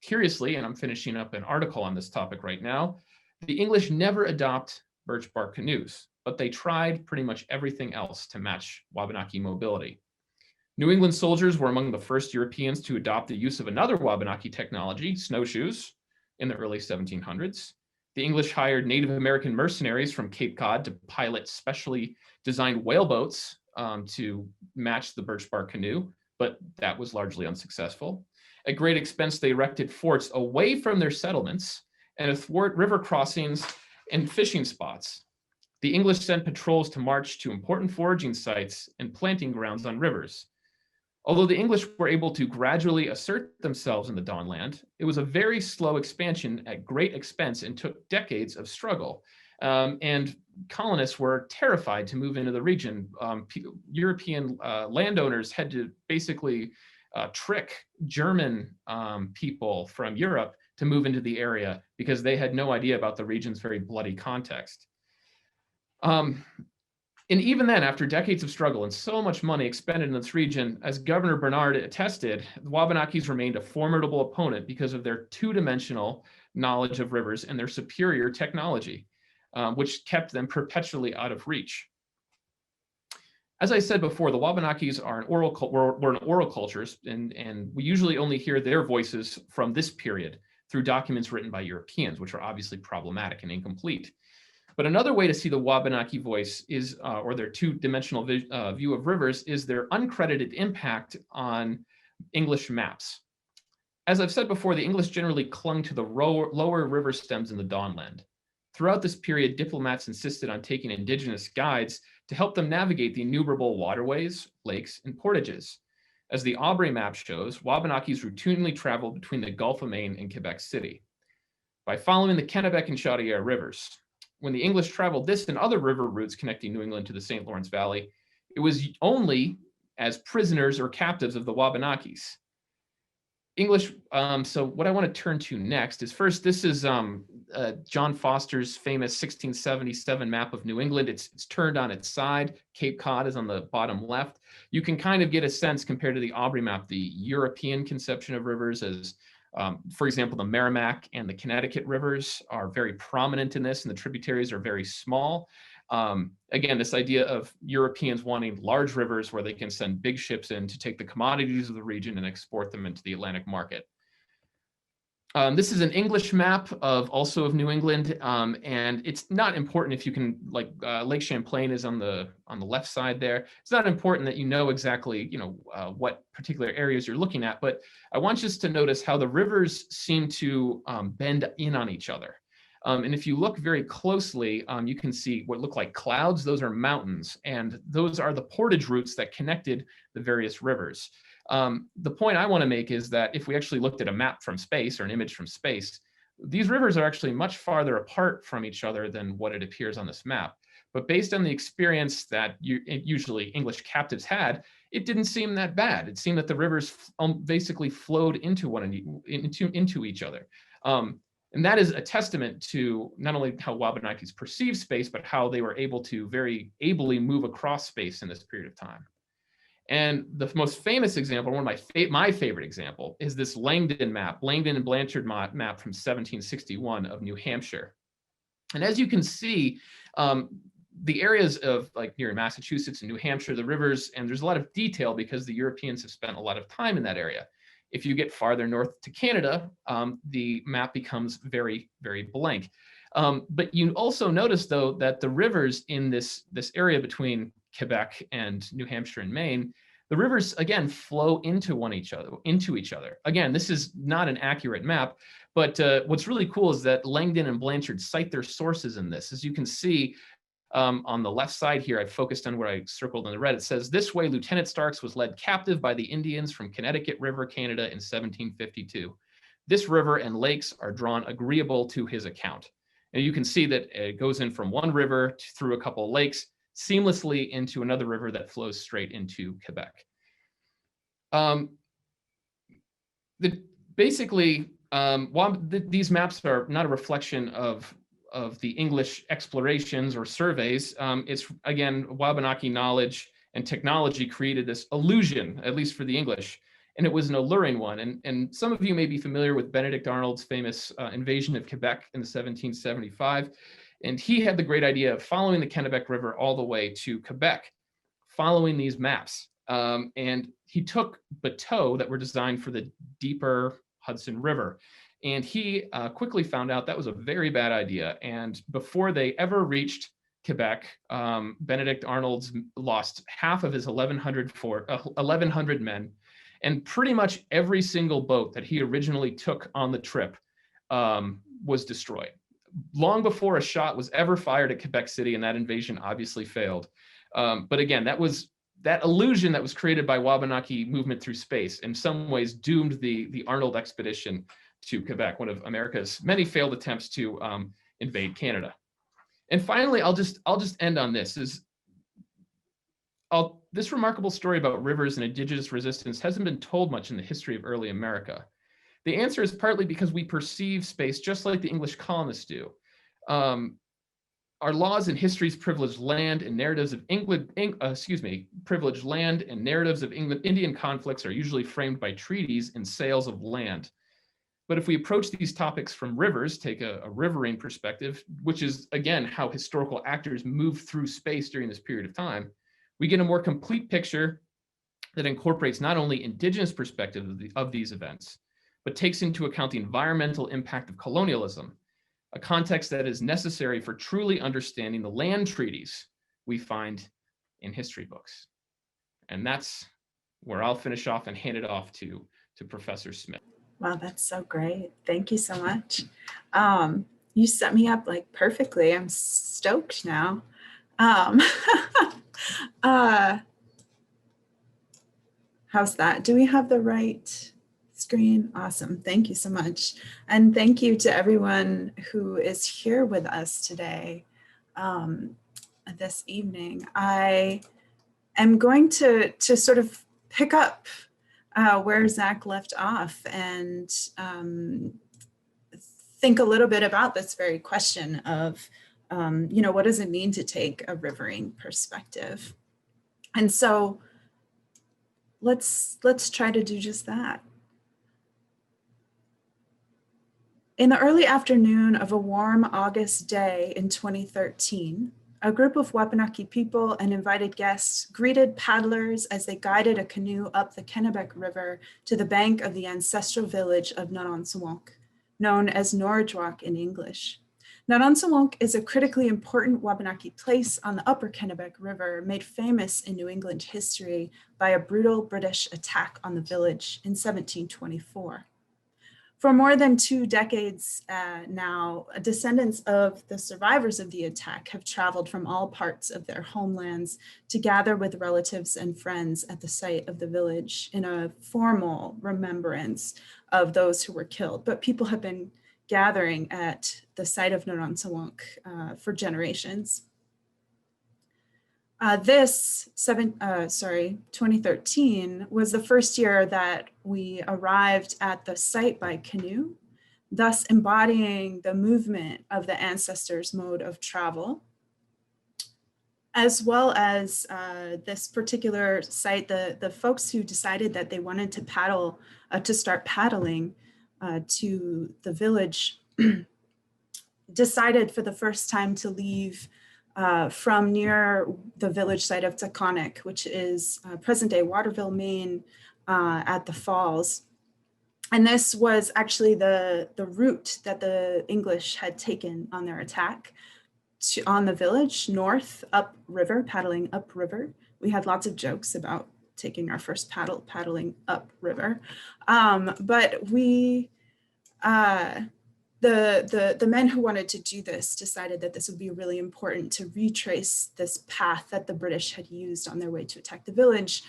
Curiously, and I'm finishing up an article on this topic right now, the English never adopt birch bark canoes, but they tried pretty much everything else to match Wabanaki mobility. New England soldiers were among the first Europeans to adopt the use of another Wabanaki technology, snowshoes, in the early 1700s. The English hired Native American mercenaries from Cape Cod to pilot specially designed whaleboats to match the birch bark canoe, but that was largely unsuccessful. At great expense, they erected forts away from their settlements and athwart river crossings and fishing spots. The English sent patrols to march to important foraging sites and planting grounds on rivers. Although the English were able to gradually assert themselves in the Dawnland, it was a very slow expansion at great expense and took decades of struggle. And colonists were terrified to move into the region. European landowners had to basically trick German people from Europe to move into the area because they had no idea about the region's very bloody context. And even then, after decades of struggle and so much money expended in this region, as Governor Bernard attested, the Wabanakis remained a formidable opponent because of their two-dimensional knowledge of rivers and their superior technology, which kept them perpetually out of reach. As I said before, the Wabanakis are were an oral culture, and we usually only hear their voices from this period through documents written by Europeans, which are obviously problematic and incomplete. But another way to see the Wabanaki voice is, or their two-dimensional view of rivers, is their uncredited impact on English maps. As I've said before, the English generally clung to the lower river stems in the Dawnland. Throughout this period, diplomats insisted on taking indigenous guides to help them navigate the innumerable waterways, lakes, and portages. As the Aubrey map shows, Wabanakis routinely traveled between the Gulf of Maine and Quebec City. By following the Kennebec and Chaudière rivers, when the English traveled this and other river routes connecting New England to the St. Lawrence Valley, it was only as prisoners or captives of the Wabanakis. English, so what I want to turn to next is first, this is John Foster's famous 1677 map of New England. It's turned on its side. Cape Cod is on the bottom left. You can kind of get a sense compared to the Aubrey map, the European conception of rivers as, for example, the Merrimack and the Connecticut rivers are very prominent in this, and the tributaries are very small. Again, this idea of Europeans wanting large rivers where they can send big ships in to take the commodities of the region and export them into the Atlantic market. This is an English map of also of New England, and it's not important if you can, like Lake Champlain is on the left side there. It's not important that you know exactly, what particular areas you're looking at, but I want you to notice how the rivers seem to bend in on each other. And if you look very closely, you can see what look like clouds. Those are mountains, and those are the portage routes that connected the various rivers. The point I want to make is that if we actually looked at a map from space or an image from space, these rivers are actually much farther apart from each other than what it appears on this map. But based on the experience that usually English captives had, it didn't seem that bad. It seemed that the rivers basically flowed into each other. And that is a testament to not only how Wabanakis perceive space, but how they were able to very ably move across space in this period of time. And the most famous example, one of my favorite example, is this Langdon map, Langdon and Blanchard map from 1761 of New Hampshire. And as you can see, the areas of like near Massachusetts and New Hampshire, the rivers, and there's a lot of detail because the Europeans have spent a lot of time in that area. If you get farther north to Canada, the map becomes very, very blank. But you also notice, though, that the rivers in this area between Quebec and New Hampshire and Maine, the rivers again flow into each other. Again, this is not an accurate map, but what's really cool is that Langdon and Blanchard cite their sources in this. As you can see on the left side here, I've focused on where I circled in the red. It says, "This way, Lieutenant Starks was led captive by the Indians from Connecticut River, Canada in 1752. This river and lakes are drawn agreeable to his account." And you can see that it goes in from one river through a couple of lakes, seamlessly into another river that flows straight into Quebec. These maps are not a reflection of the English explorations or surveys. It's, again, Wabanaki knowledge and technology created this illusion, at least for the English, and it was an alluring one. And some of you may be familiar with Benedict Arnold's famous invasion of Quebec in 1775. And he had the great idea of following the Kennebec River all the way to Quebec, following these maps. And he took bateaux that were designed for the deeper Hudson River. And he quickly found out that was a very bad idea. And before they ever reached Quebec, Benedict Arnold lost half of his 1,100 men. And pretty much every single boat that he originally took on the trip was destroyed. Long before a shot was ever fired at Quebec City, and that invasion obviously failed. But again, that illusion that was created by Wabanaki movement through space in some ways doomed the Arnold expedition to Quebec, one of America's many failed attempts to invade Canada. And finally, I'll just end on this. This remarkable story about rivers and indigenous resistance hasn't been told much in the history of early America. The answer is partly because we perceive space just like the English colonists do. Our laws and histories privilege land and narratives of privilege land and narratives of Indian conflicts are usually framed by treaties and sales of land. But if we approach these topics from rivers, take a riverine perspective, which is again how historical actors move through space during this period of time, we get a more complete picture that incorporates not only indigenous perspective of these events, but takes into account the environmental impact of colonialism, a context that is necessary for truly understanding the land treaties we find in history books. And that's where I'll finish off and hand it off to Professor Smith. Wow, that's so great. Thank you so much. You set me up like perfectly. I'm stoked now. How's that? Do we have the right screen? Awesome. Thank you so much. And thank you to everyone who is here with us today, this evening. I am going to sort of pick up where Zach left off and think a little bit about this very question of, what does it mean to take a riverine perspective? And so let's try to do just that. In the early afternoon of a warm August day in 2013, a group of Wabanaki people and invited guests greeted paddlers as they guided a canoe up the Kennebec River to the bank of the ancestral village of Nononsuwonk, known as Norridgewock in English. Nononsalonk is a critically important Wabanaki place on the upper Kennebec River, made famous in New England history by a brutal British attack on the village in 1724. For more than 2 decades now, descendants of the survivors of the attack have traveled from all parts of their homelands to gather with relatives and friends at the site of the village in a formal remembrance of those who were killed. But people have been gathering at the site of Nononsalonk for generations. 2013 was the first year that we arrived at the site by canoe, thus embodying the movement of the ancestors' mode of travel. As well as this particular site, the folks who decided that they wanted to paddle, to start paddling to the village, decided for the first time to leave from near the village site of Taconic, which is present-day Waterville, Maine, at the falls. And this was actually the route that the English had taken on their attack on the village, north, upriver, paddling upriver. We had lots of jokes about taking our first paddling upriver. But we, the men who wanted to do this decided that this would be really important to retrace this path that the British had used on their way to attack the village,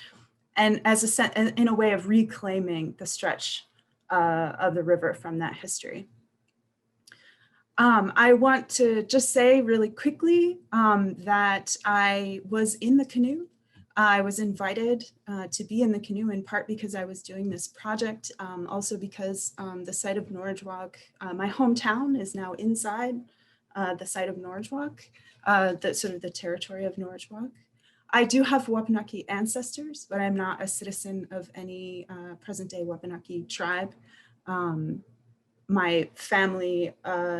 and as in a way of reclaiming the stretch of the river from that history. I want to just say really quickly that I was in the canoe. I was invited to be in the canoe in part because I was doing this project, also because the site of Norridgewock, my hometown is now inside the site of Norridgewock, the territory of Norridgewock. I do have Wabanaki ancestors, but I'm not a citizen of any present-day Wabanaki tribe. My family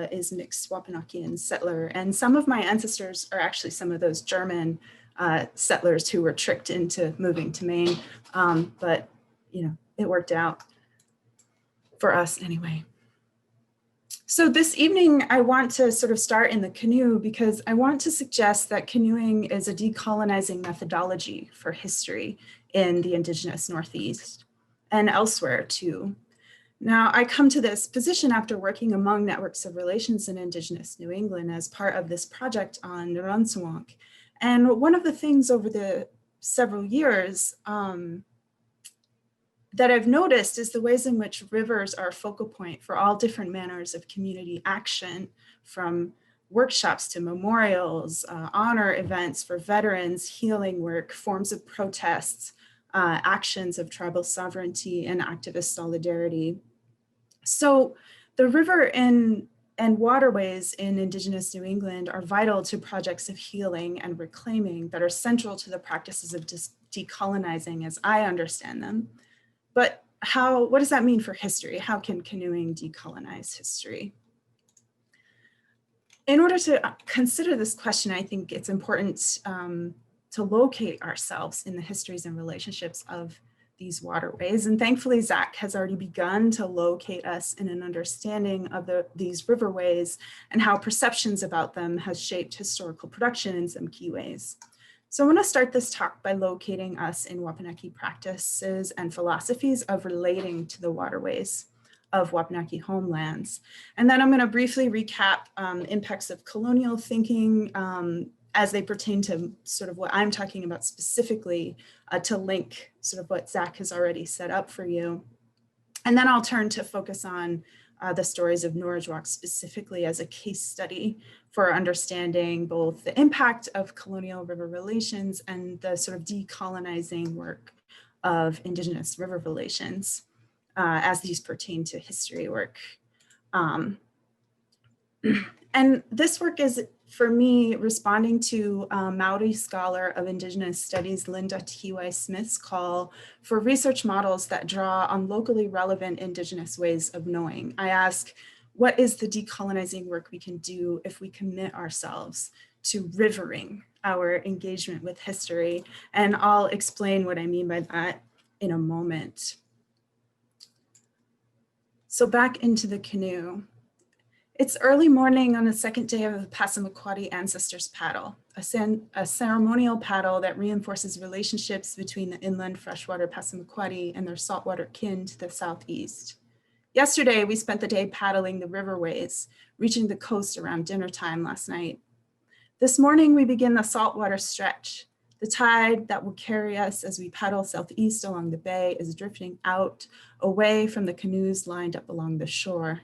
is mixed Wabanaki and settler, and some of my ancestors are actually some of those German settlers who were tricked into moving to Maine, but you know, it worked out for us anyway. So this evening, I want to sort of start in the canoe because I want to suggest that canoeing is a decolonizing methodology for history in the Indigenous Northeast and elsewhere too. Now, I come to this position after working among networks of relations in Indigenous New England as part of this project on Nononsalonk. And one of the things over the several years that I've noticed is the ways in which rivers are a focal point for all different manners of community action, from workshops to memorials, honor events for veterans, healing work, forms of protests, actions of tribal sovereignty and activist solidarity. So the river and waterways in Indigenous New England are vital to projects of healing and reclaiming that are central to the practices of decolonizing as I understand them. But what does that mean for history? How can canoeing decolonize history? In order to consider this question, I think it's important to locate ourselves in the histories and relationships of these waterways. And thankfully, Zach has already begun to locate us in an understanding of these riverways and how perceptions about them has shaped historical production in some key ways. So I want to start this talk by locating us in Wabanaki practices and philosophies of relating to the waterways of Wabanaki homelands. And then I'm going to briefly recap impacts of colonial thinking as they pertain to sort of what I'm talking about specifically to link sort of what Zach has already set up for you. And then I'll turn to focus on the stories of Norridgewock specifically as a case study for understanding both the impact of colonial river relations and the sort of decolonizing work of Indigenous river relations as these pertain to history work. And this work is, for me, responding to Maori scholar of Indigenous Studies, Linda Tiwai Smith's call for research models that draw on locally relevant Indigenous ways of knowing. I ask, what is the decolonizing work we can do if we commit ourselves to rivering our engagement with history? And I'll explain what I mean by that in a moment. So back into the canoe. It's early morning on the second day of the Passamaquoddy Ancestors Paddle, a ceremonial paddle that reinforces relationships between the inland freshwater Passamaquoddy and their saltwater kin to the southeast. Yesterday, we spent the day paddling the riverways, reaching the coast around dinner time last night. This morning, we begin the saltwater stretch. The tide that will carry us as we paddle southeast along the bay is drifting out, away from the canoes lined up along the shore.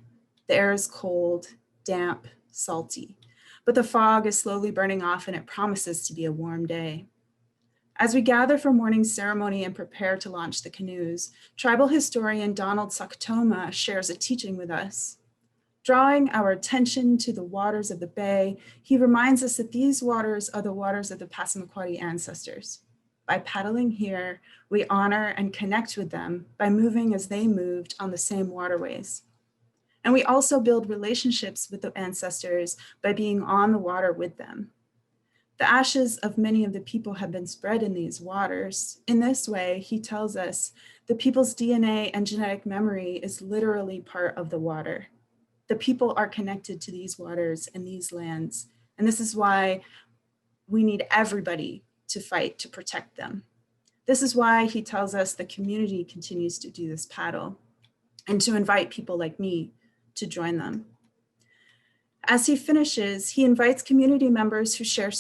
The air is cold, damp, salty, but the fog is slowly burning off and it promises to be a warm day. As we gather for morning ceremony and prepare to launch the canoes, tribal historian Donald Sakatoma shares a teaching with us. Drawing our attention to the waters of the bay, he reminds us that these waters are the waters of the Passamaquoddy ancestors. By paddling here, we honor and connect with them by moving as they moved on the same waterways. And we also build relationships with the ancestors by being on the water with them. The ashes of many of the people have been spread in these waters. In this way, he tells us, the people's DNA and genetic memory is literally part of the water. The people are connected to these waters and these lands. And this is why we need everybody to fight to protect them. This is why he tells us the community continues to do this paddle and to invite people like me to join them. As he finishes, he invites community members who share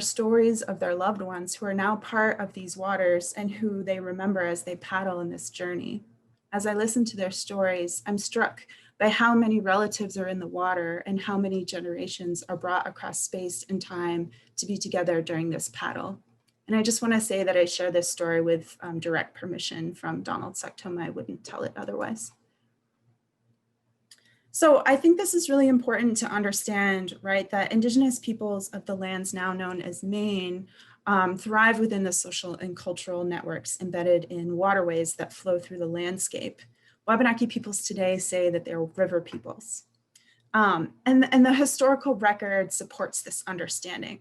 stories of their loved ones who are now part of these waters and who they remember as they paddle in this journey. As I listen to their stories, I'm struck by how many relatives are in the water and how many generations are brought across space and time to be together during this paddle. And I just want to say that I share this story with direct permission from Donald Sakatoma. I wouldn't tell it otherwise. So I think this is really important to understand, right, that Indigenous peoples of the lands now known as Maine thrive within the social and cultural networks embedded in waterways that flow through the landscape. Wabanaki peoples today say that they're river peoples. And the historical record supports this understanding.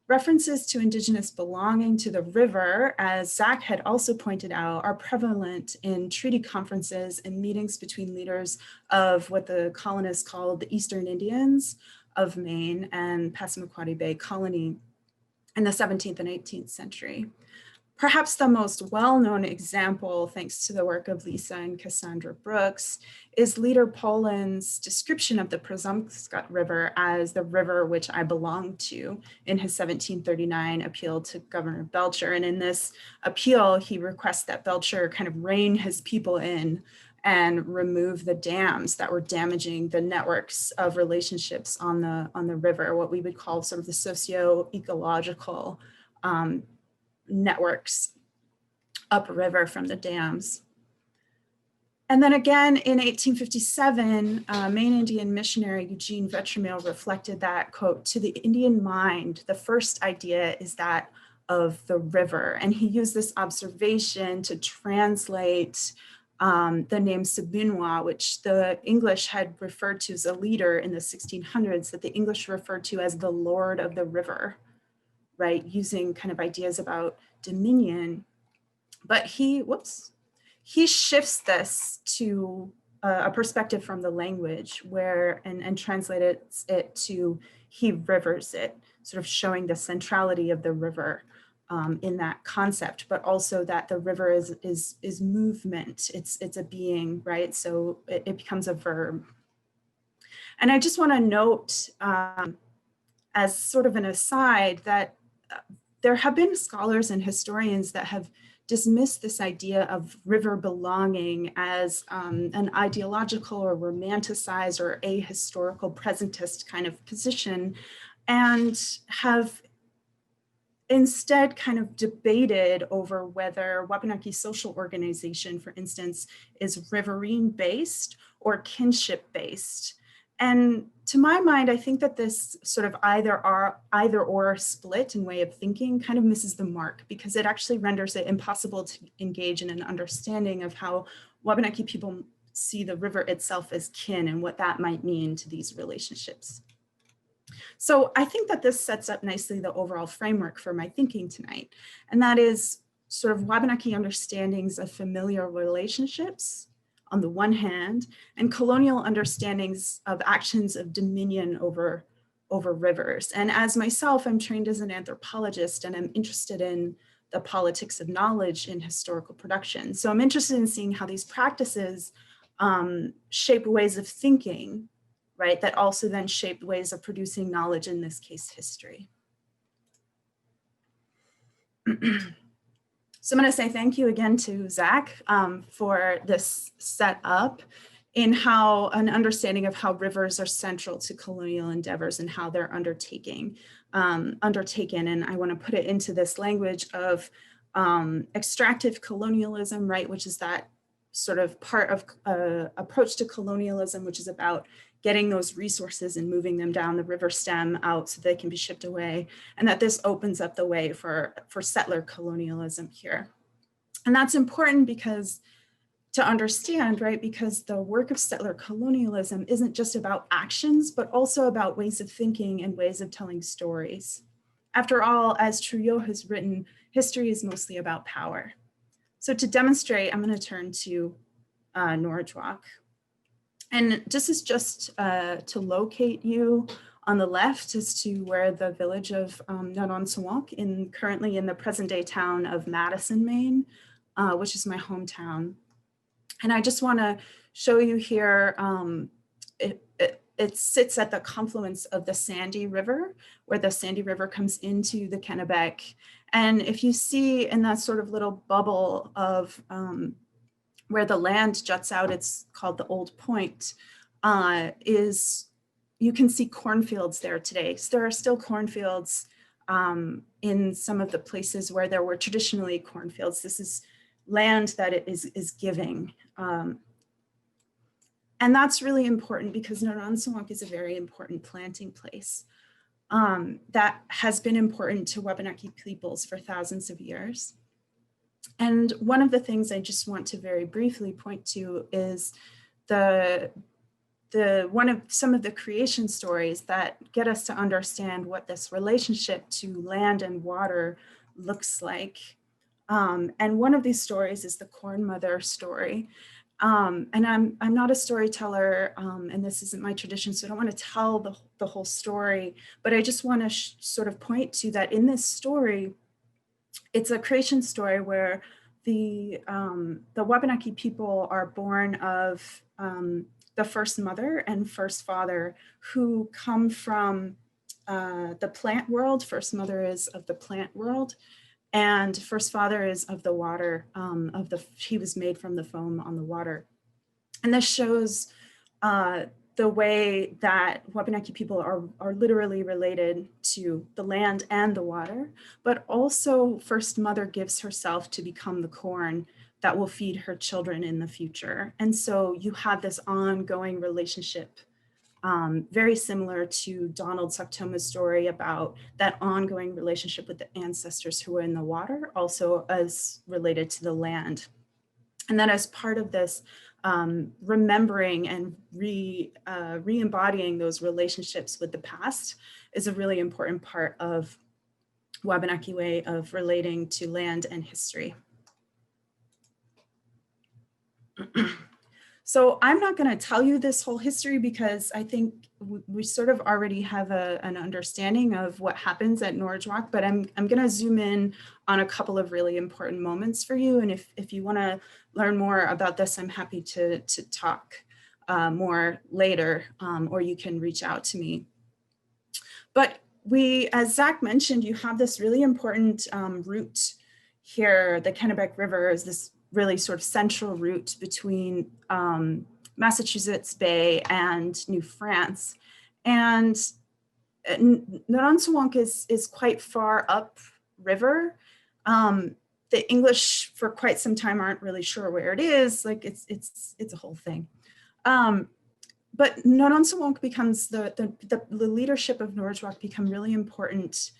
References to Indigenous belonging to the river, as Zach had also pointed out, are prevalent in treaty conferences and meetings between leaders of what the colonists called the Eastern Indians of Maine and Passamaquoddy Bay Colony in the 17th and 18th century. Perhaps the most well-known example, thanks to the work of Lisa and Cassandra Brooks, is Leader Poland's description of the Presumpscot River as the river which I belong to in his 1739 appeal to Governor Belcher. And in this appeal, he requests that Belcher kind of rein his people in and remove the dams that were damaging the networks of relationships on the river, what we would call sort of the socio-ecological networks upriver from the dams. And then again in 1857, Maine Indian missionary Eugene Vetramil reflected that, quote, to the Indian mind, the first idea is that of the river. And he used this observation to translate the name Sabinwa, which the English had referred to as a leader in the 1600s, that the English referred to as the Lord of the River, right? Using kind of ideas about dominion. But he shifts this to a perspective from the language where, and translated it to he rivers it, sort of showing the centrality of the river in that concept, but also that the river is movement. It's a being, right? So it becomes a verb. And I just want to note as sort of an aside that there have been scholars and historians that have dismissed this idea of river belonging as an ideological or romanticized or ahistorical presentist kind of position, and have instead kind of debated over whether Wabanaki social organization, for instance, is riverine based or kinship based. And to my mind, I think that this sort of either or split in way of thinking kind of misses the mark, because it actually renders it impossible to engage in an understanding of how Wabanaki people see the river itself as kin and what that might mean to these relationships. So I think that this sets up nicely the overall framework for my thinking tonight, and that is sort of Wabanaki understandings of familial relationships on the one hand, and colonial understandings of actions of dominion over rivers. And as myself, I'm trained as an anthropologist, and I'm interested in the politics of knowledge in historical production. So I'm interested in seeing how these practices shape ways of thinking, right, that also then shape ways of producing knowledge, in this case, history. So I'm going to say thank you again to Zach for this setup in how an understanding of how rivers are central to colonial endeavors and how they're undertaken. And I want to put it into this language of extractive colonialism, right, which is that sort of part of approach to colonialism, which is about getting those resources and moving them down the river stem out so they can be shipped away, and that this opens up the way for settler colonialism here. And that's important because to understand, right, because the work of settler colonialism isn't just about actions, but also about ways of thinking and ways of telling stories. After all, as Trujillo has written, history is mostly about power. So to demonstrate, I'm going to turn to Norwalk. And this is just to locate you on the left as to where the village of Nononsuwak, currently in the present day town of Madison, Maine, which is my hometown. And I just want to show you here, it sits at the confluence of the Sandy River, where the Sandy River comes into the Kennebec. And if you see in that sort of little bubble of where the land juts out, it's called the Old Point, you can see cornfields there today. So there are still cornfields in some of the places where there were traditionally cornfields. This is land that it is giving. And that's really important because Nononsuwak is a very important planting place that has been important to Wabanaki peoples for thousands of years. And one of the things I just want to very briefly point to is some of the creation stories that get us to understand what this relationship to land and water looks like. And one of these stories is the Corn Mother story. And I'm not a storyteller, and this isn't my tradition, so I don't want to tell the whole story, but I just want to sort of point to that in this story, it's a creation story where the Wabanaki people are born of the first mother and first father who come from the plant world. First mother is of the plant world, and first father is of the water, he was made from the foam on the water. And this shows the way that Wabanaki people are literally related to the land and the water, but also first mother gives herself to become the corn that will feed her children in the future. And so you have this ongoing relationship, very similar to Donald Saktoma's story about that ongoing relationship with the ancestors who were in the water, also as related to the land. And then as part of this, remembering and re-embodying those relationships with the past is a really important part of Wabanaki way of relating to land and history. So I'm not going to tell you this whole history because I think we sort of already have an understanding of what happens at Norwalk, but I'm going to zoom in on a couple of really important moments for you. And if you want to learn more about this, I'm happy to talk more later, or you can reach out to me. But as Zach mentioned, you have this really important route here. The Kennebec River is this really sort of central route between Massachusetts Bay and New France. And Nononsuwak is quite far up river. The English for quite some time aren't really sure where it is. Like it's a whole thing. But Nononsuwak becomes the leadership of Norwalk become really important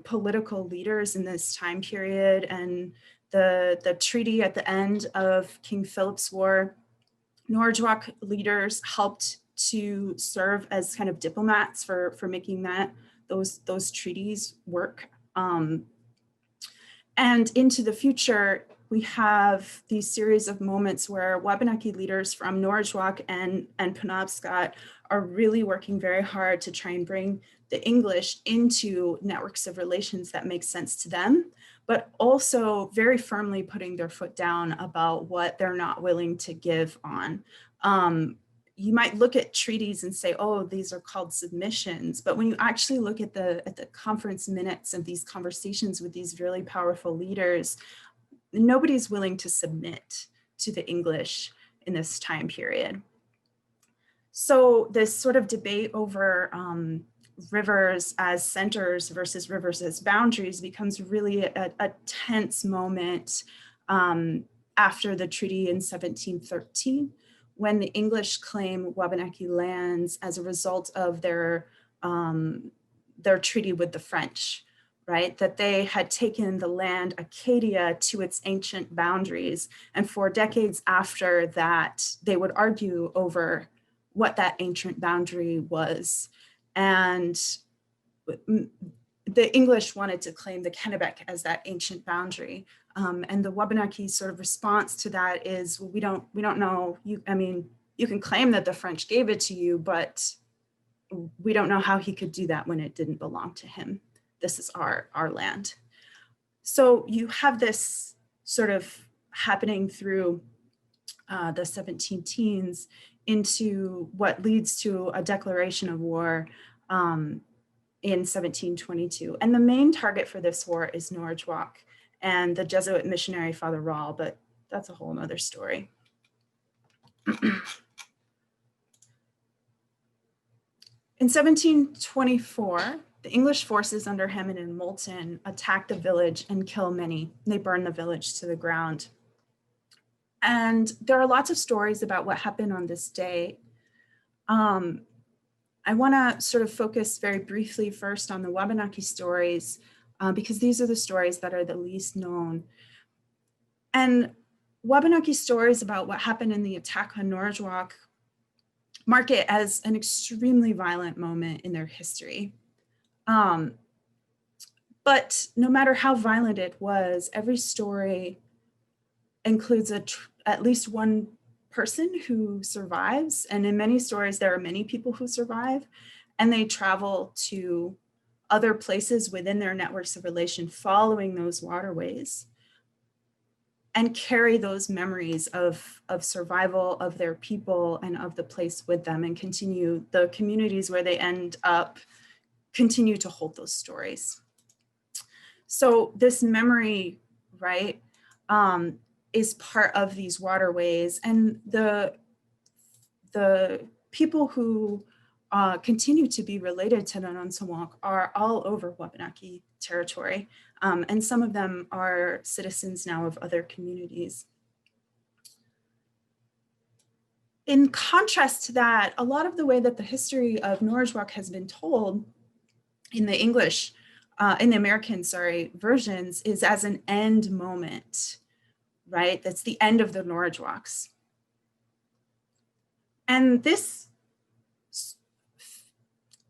political leaders in this time period, and the treaty at the end of King Philip's War, Norwalk leaders helped to serve as kind of diplomats for making those treaties work. And into the future, we have these series of moments where Wabanaki leaders from Norridgewock and Penobscot are really working very hard to try and bring the English into networks of relations that make sense to them, but also very firmly putting their foot down about what they're not willing to give on. You might look at treaties and say, oh, these are called submissions. But when you actually look at the conference minutes of these conversations with these really powerful leaders, nobody's willing to submit to the English in this time period. So this sort of debate over rivers as centers versus rivers as boundaries becomes really a tense moment after the treaty in 1713, when the English claim Wabanaki lands as a result of their treaty with the French, right? That they had taken the land Acadia to its ancient boundaries. And for decades after that, they would argue over what that ancient boundary was. And the English wanted to claim the Kennebec as that ancient boundary. And the Wabanaki sort of response to that is, well, we don't know. I mean, you can claim that the French gave it to you, but we don't know how he could do that when it didn't belong to him. This is our land. So you have this sort of happening through the 17 teens into what leads to a declaration of war in 1722. And the main target for this war is Norridgewock and the Jesuit missionary Father Rall, but that's a whole nother story. In 1724, the English forces under Hammond and Moulton attack the village and kill many. They burn the village to the ground. And there are lots of stories about what happened on this day. I want to sort of focus very briefly first on the Wabanaki stories, because these are the stories that are the least known. And Wabanaki stories about what happened in the attack on Norridgewock mark it as an extremely violent moment in their history. But no matter how violent it was, every story includes at least one person who survives. And in many stories, there are many people who survive, and they travel to other places within their networks of relation following those waterways and carry those memories of survival of their people and of the place with them, and continue the communities where they end up continue to hold those stories. So this memory, right, is part of these waterways, and the people who continue to be related to the Nonsuwak are all over Wabanaki territory, and some of them are citizens now of other communities. In contrast to that, a lot of the way that the history of Norridgewock has been told in the English, in the American, versions is as an end moment, right? That's the end of the Norridgewocks. And this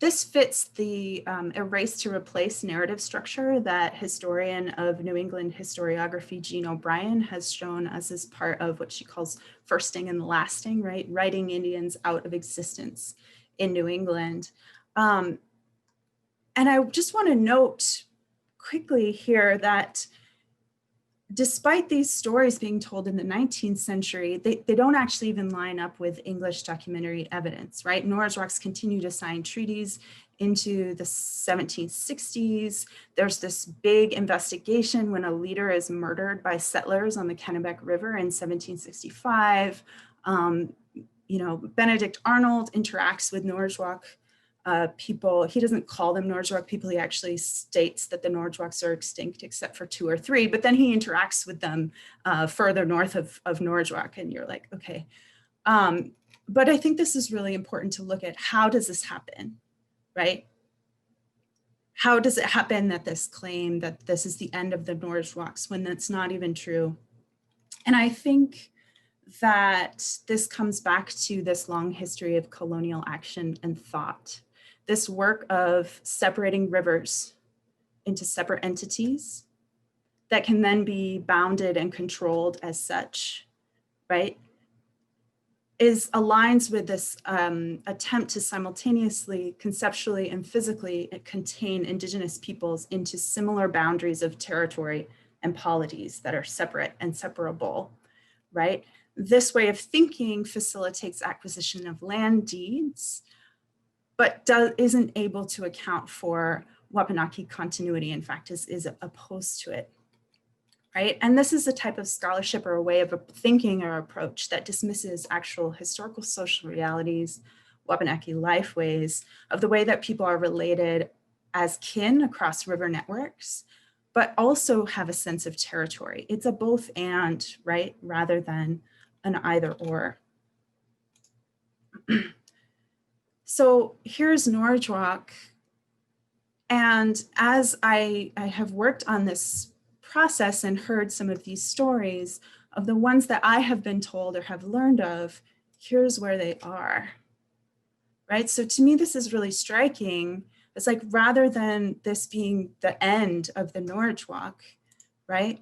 fits the erase to replace narrative structure that historian of New England historiography, Jean O'Brien, has shown us as part of what she calls firsting and lasting, right? Writing Indians out of existence in New England. And I just want to note quickly here that despite these stories being told in the 19th century, they don't actually even line up with English documentary evidence, right? Norridgewocks continue to sign treaties into the 1760s. There's this big investigation when a leader is murdered by settlers on the Kennebec River in 1765. Benedict Arnold interacts with Norridgewock people. He doesn't call them Norridgewock people. He actually states that the Norridgewocks are extinct except for 2 or 3, but then he interacts with them further north of Norridgewock, and you're like, okay. But I think this is really important to look at. How does this happen, right? How does it happen that this claim that this is the end of the Norridgewocks when that's not even true? And I think that this comes back to this long history of colonial action and thought. This work of separating rivers into separate entities that can then be bounded and controlled as such, right, aligns with this attempt to simultaneously, conceptually and physically contain Indigenous peoples into similar boundaries of territory and polities that are separate and separable, right? This way of thinking facilitates acquisition of land deeds, but isn't able to account for Wabanaki continuity, in fact, is opposed to it. Right? And this is a type of scholarship or a way of thinking or approach that dismisses actual historical social realities, Wabanaki lifeways, of the way that people are related as kin across river networks, but also have a sense of territory. It's a both and, right? Rather than an either or. So here's Norwalk. And as I have worked on this process and heard some of these stories of the ones that I have been told or have learned of, here's where they are, right? So to me, this is really striking. It's like, rather than this being the end of the Norwalk, right?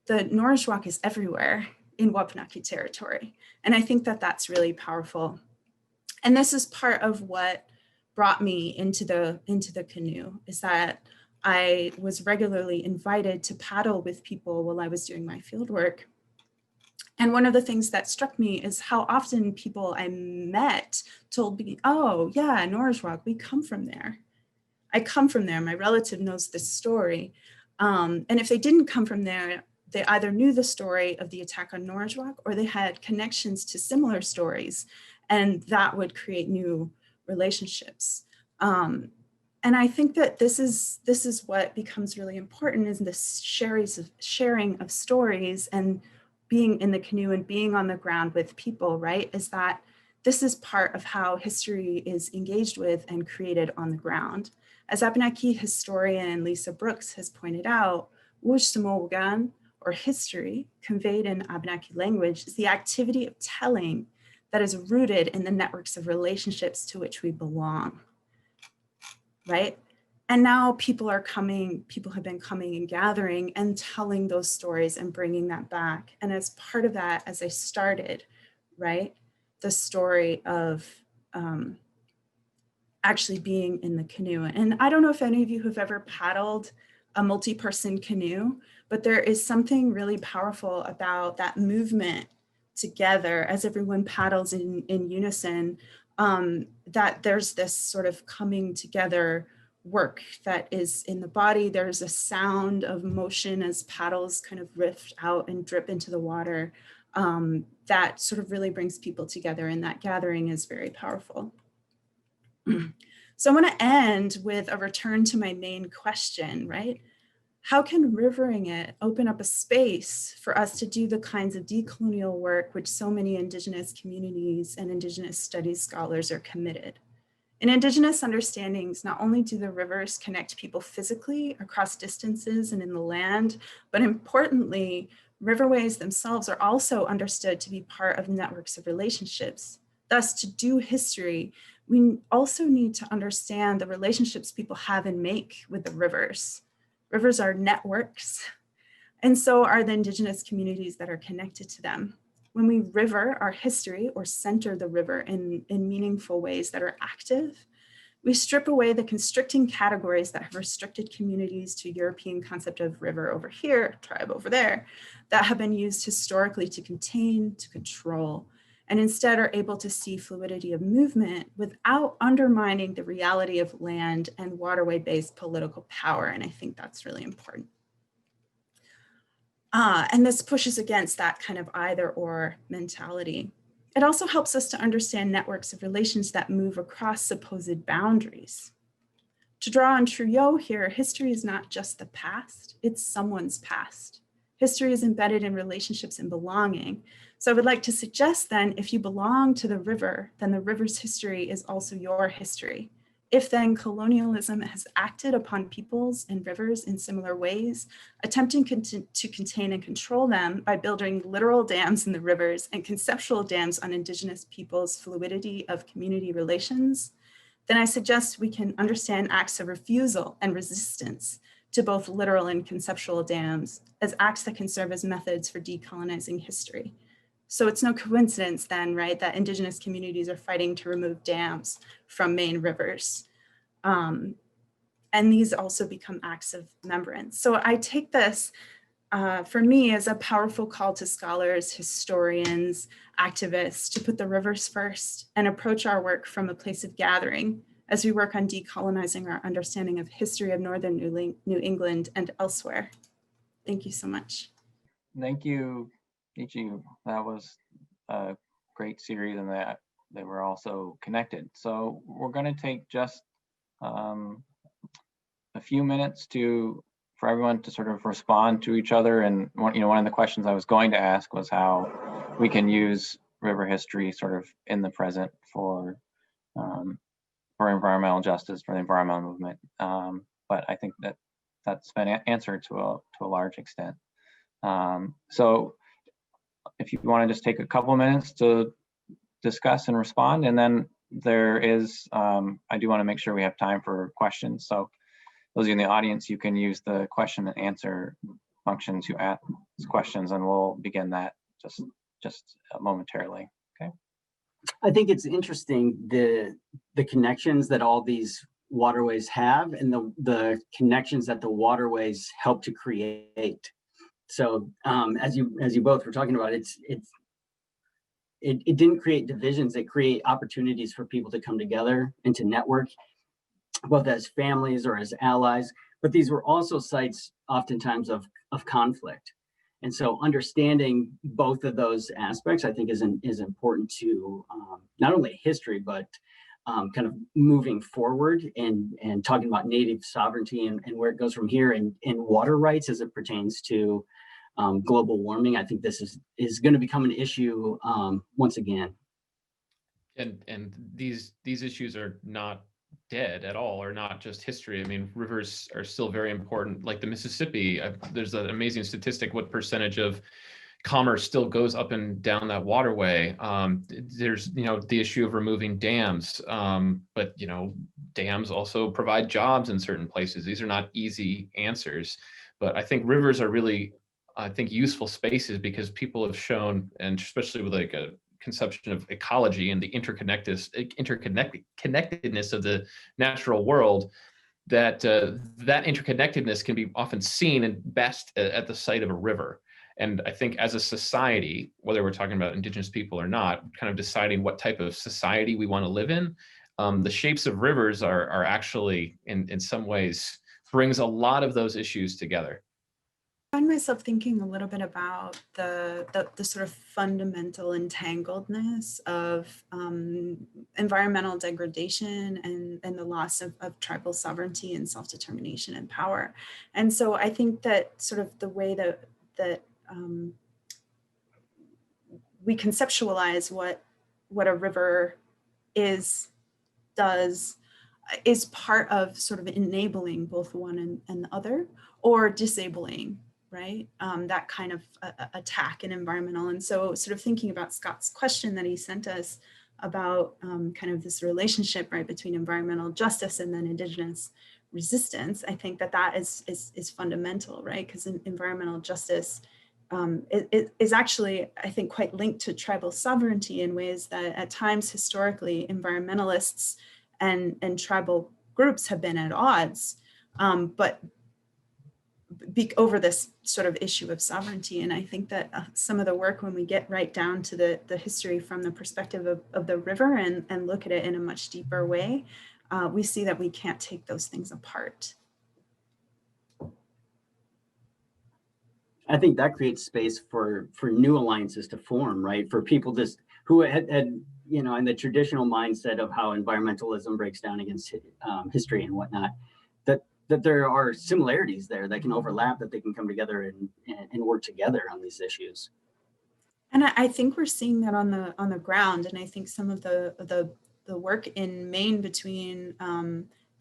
The Norwalk is everywhere in Wabanaki territory. And I think that that's really powerful. And this is part of what brought me into the canoe, is that I was regularly invited to paddle with people while I was doing my field work. And one of the things that struck me is how often people I met told me, oh yeah, Norwalk, we come from there. I come from there, my relative knows this story. And if they didn't come from there, they either knew the story of the attack on Norwalk or they had connections to similar stories, and that would create new relationships. And I think that this is what becomes really important, is this sharing of stories and being in the canoe and being on the ground with people, right? Is that this is part of how history is engaged with and created on the ground. As Abenaki historian Lisa Brooks has pointed out, Wujsamogan, or history, conveyed in Abenaki language, is the activity of telling that is rooted in the networks of relationships to which we belong. Right? And now people have been coming and gathering and telling those stories and bringing that back. And as part of that, as I started, right, the story of actually being in the canoe. And I don't know if any of you have ever paddled a multi-person canoe, but there is something really powerful about that movement together as everyone paddles in unison. That there's this sort of coming together work that is in the body. There's a sound of motion as paddles kind of rift out and drip into the water that sort of really brings people together, and that gathering is very powerful. So I want to end with a return to my main question, right? How can rivering it open up a space for us to do the kinds of decolonial work which so many Indigenous communities and Indigenous studies scholars are committed? In Indigenous understandings, not only do the rivers connect people physically across distances and in the land, but importantly, riverways themselves are also understood to be part of networks of relationships. Thus, to do history, we also need to understand the relationships people have and make with the rivers. Rivers are networks, and so are the Indigenous communities that are connected to them. When we river our history or center the river in meaningful ways that are active, we strip away the constricting categories that have restricted communities to European concept of river over here, tribe over there, that have been used historically to contain, to control, and instead are able to see fluidity of movement without undermining the reality of land and waterway-based political power. And I think that's really important. And this pushes against that kind of either or mentality. It also helps us to understand networks of relations that move across supposed boundaries. To draw on Trujillo here, history is not just the past, it's someone's past. History is embedded in relationships and belonging. So I would like to suggest then, if you belong to the river, then the river's history is also your history. If then colonialism has acted upon peoples and rivers in similar ways, attempting to contain and control them by building literal dams in the rivers and conceptual dams on Indigenous peoples' fluidity of community relations, then I suggest we can understand acts of refusal and resistance to both literal and conceptual dams as acts that can serve as methods for decolonizing history. So it's no coincidence then, right, that Indigenous communities are fighting to remove dams from main rivers. And these also become acts of remembrance. So I take this, for me, as a powerful call to scholars, historians, activists to put the rivers first and approach our work from a place of gathering as we work on decolonizing our understanding of history of Northern New England and elsewhere. Thank you so much. Thank you, Ichi. That was a great series, and that they were also connected. So we're going to take just a few minutes for everyone to sort of respond to each other. And one of the questions I was going to ask was how we can use river history sort of in the present for environmental justice, for the environmental movement. But I think that's been answered to a large extent. So if you want to just take a couple minutes to discuss and respond, and then there is, I do want to make sure we have time for questions. So those of you in the audience, you can use the question and answer function to ask questions, and we'll begin that just momentarily. Okay. I think it's interesting the connections that all these waterways have, and the connections that the waterways help to create. So as you both were talking about, it didn't create divisions. It create opportunities for people to come together and to network, both as families or as allies. But these were also sites oftentimes of conflict. And so understanding both of those aspects, I think, is important to not only history, but kind of moving forward and talking about native sovereignty and where it goes from here, and water rights as it pertains to global warming. I think this is going to become an issue once again. And these issues are not dead at all, or not just history. I mean, rivers are still very important. Like the Mississippi, there's an amazing statistic what percentage of commerce still goes up and down that waterway. There's the issue of removing dams, but dams also provide jobs in certain places. These are not easy answers, but I think rivers are really, useful spaces, because people have shown, and especially with like a conception of ecology and the interconnectedness of the natural world, that that interconnectedness can be often seen and best at the site of a river. And I think as a society, whether we're talking about Indigenous people or not, kind of deciding what type of society we want to live in, the shapes of rivers are actually, in some ways, brings a lot of those issues together. I find myself thinking a little bit about the sort of fundamental entangledness of environmental degradation and the loss of tribal sovereignty and self-determination and power. And so I think that sort of the way that we conceptualize what a river does is part of sort of enabling both one and the other, or disabling, right? That kind of attack in environmental. And so sort of thinking about Scott's question that he sent us about kind of this relationship, right, between environmental justice and then Indigenous resistance, I think that is fundamental, right? Because environmental justice is actually, I think, quite linked to tribal sovereignty in ways that at times historically environmentalists and tribal groups have been at odds, but over this sort of issue of sovereignty. And I think that some of the work, when we get right down to the history from the perspective of the river and look at it in a much deeper way, we see that we can't take those things apart. I think that creates space for new alliances to form, right? For people who had in the traditional mindset of how environmentalism breaks down against history and whatnot, that there are similarities there that can overlap, that they can come together and work together on these issues. And I think we're seeing that on the ground. And I think some of the work in Maine between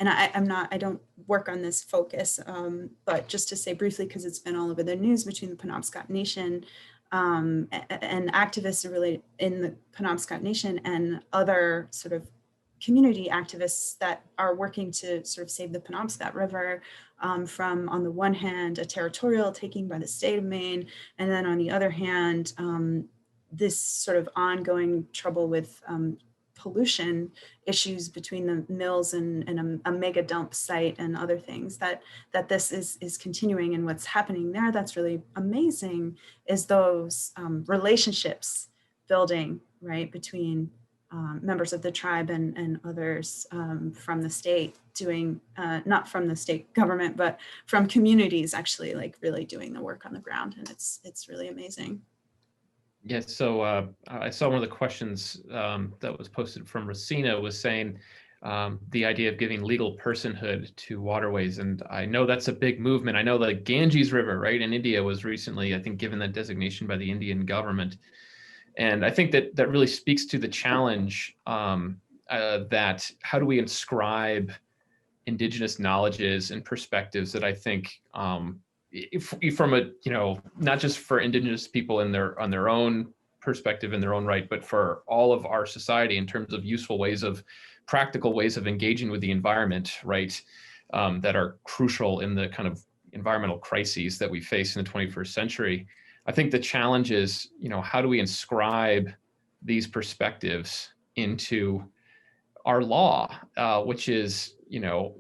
and I don't work on this focus, but just to say briefly, because it's been all over the news, between the Penobscot Nation and activists related in the Penobscot Nation and other sort of community activists that are working to sort of save the Penobscot River, from, on the one hand, a territorial taking by the state of Maine, and then on the other hand, this sort of ongoing trouble with pollution issues between the mills and a mega dump site and other things, that this is continuing. And what's happening there that's really amazing is those relationships building, right, between members of the tribe and others from the state doing, not from the state government, but from communities actually like really doing the work on the ground. And it's really amazing. Yeah, so I saw one of the questions that was posted from Racina was saying the idea of giving legal personhood to waterways. And I know that's a big movement. I know the Ganges River, right, in India was recently, I think, given that designation by the Indian government. And I think that that really speaks to the challenge that how do we inscribe Indigenous knowledges and perspectives that I think if from a, you know, not just for Indigenous people in on their own perspective in their own right, but for all of our society in terms of useful ways of practical ways of engaging with the environment, right, that are crucial in the kind of environmental crises that we face in the 21st century. I think the challenge is, you know, how do we inscribe these perspectives into our law, which is, you know,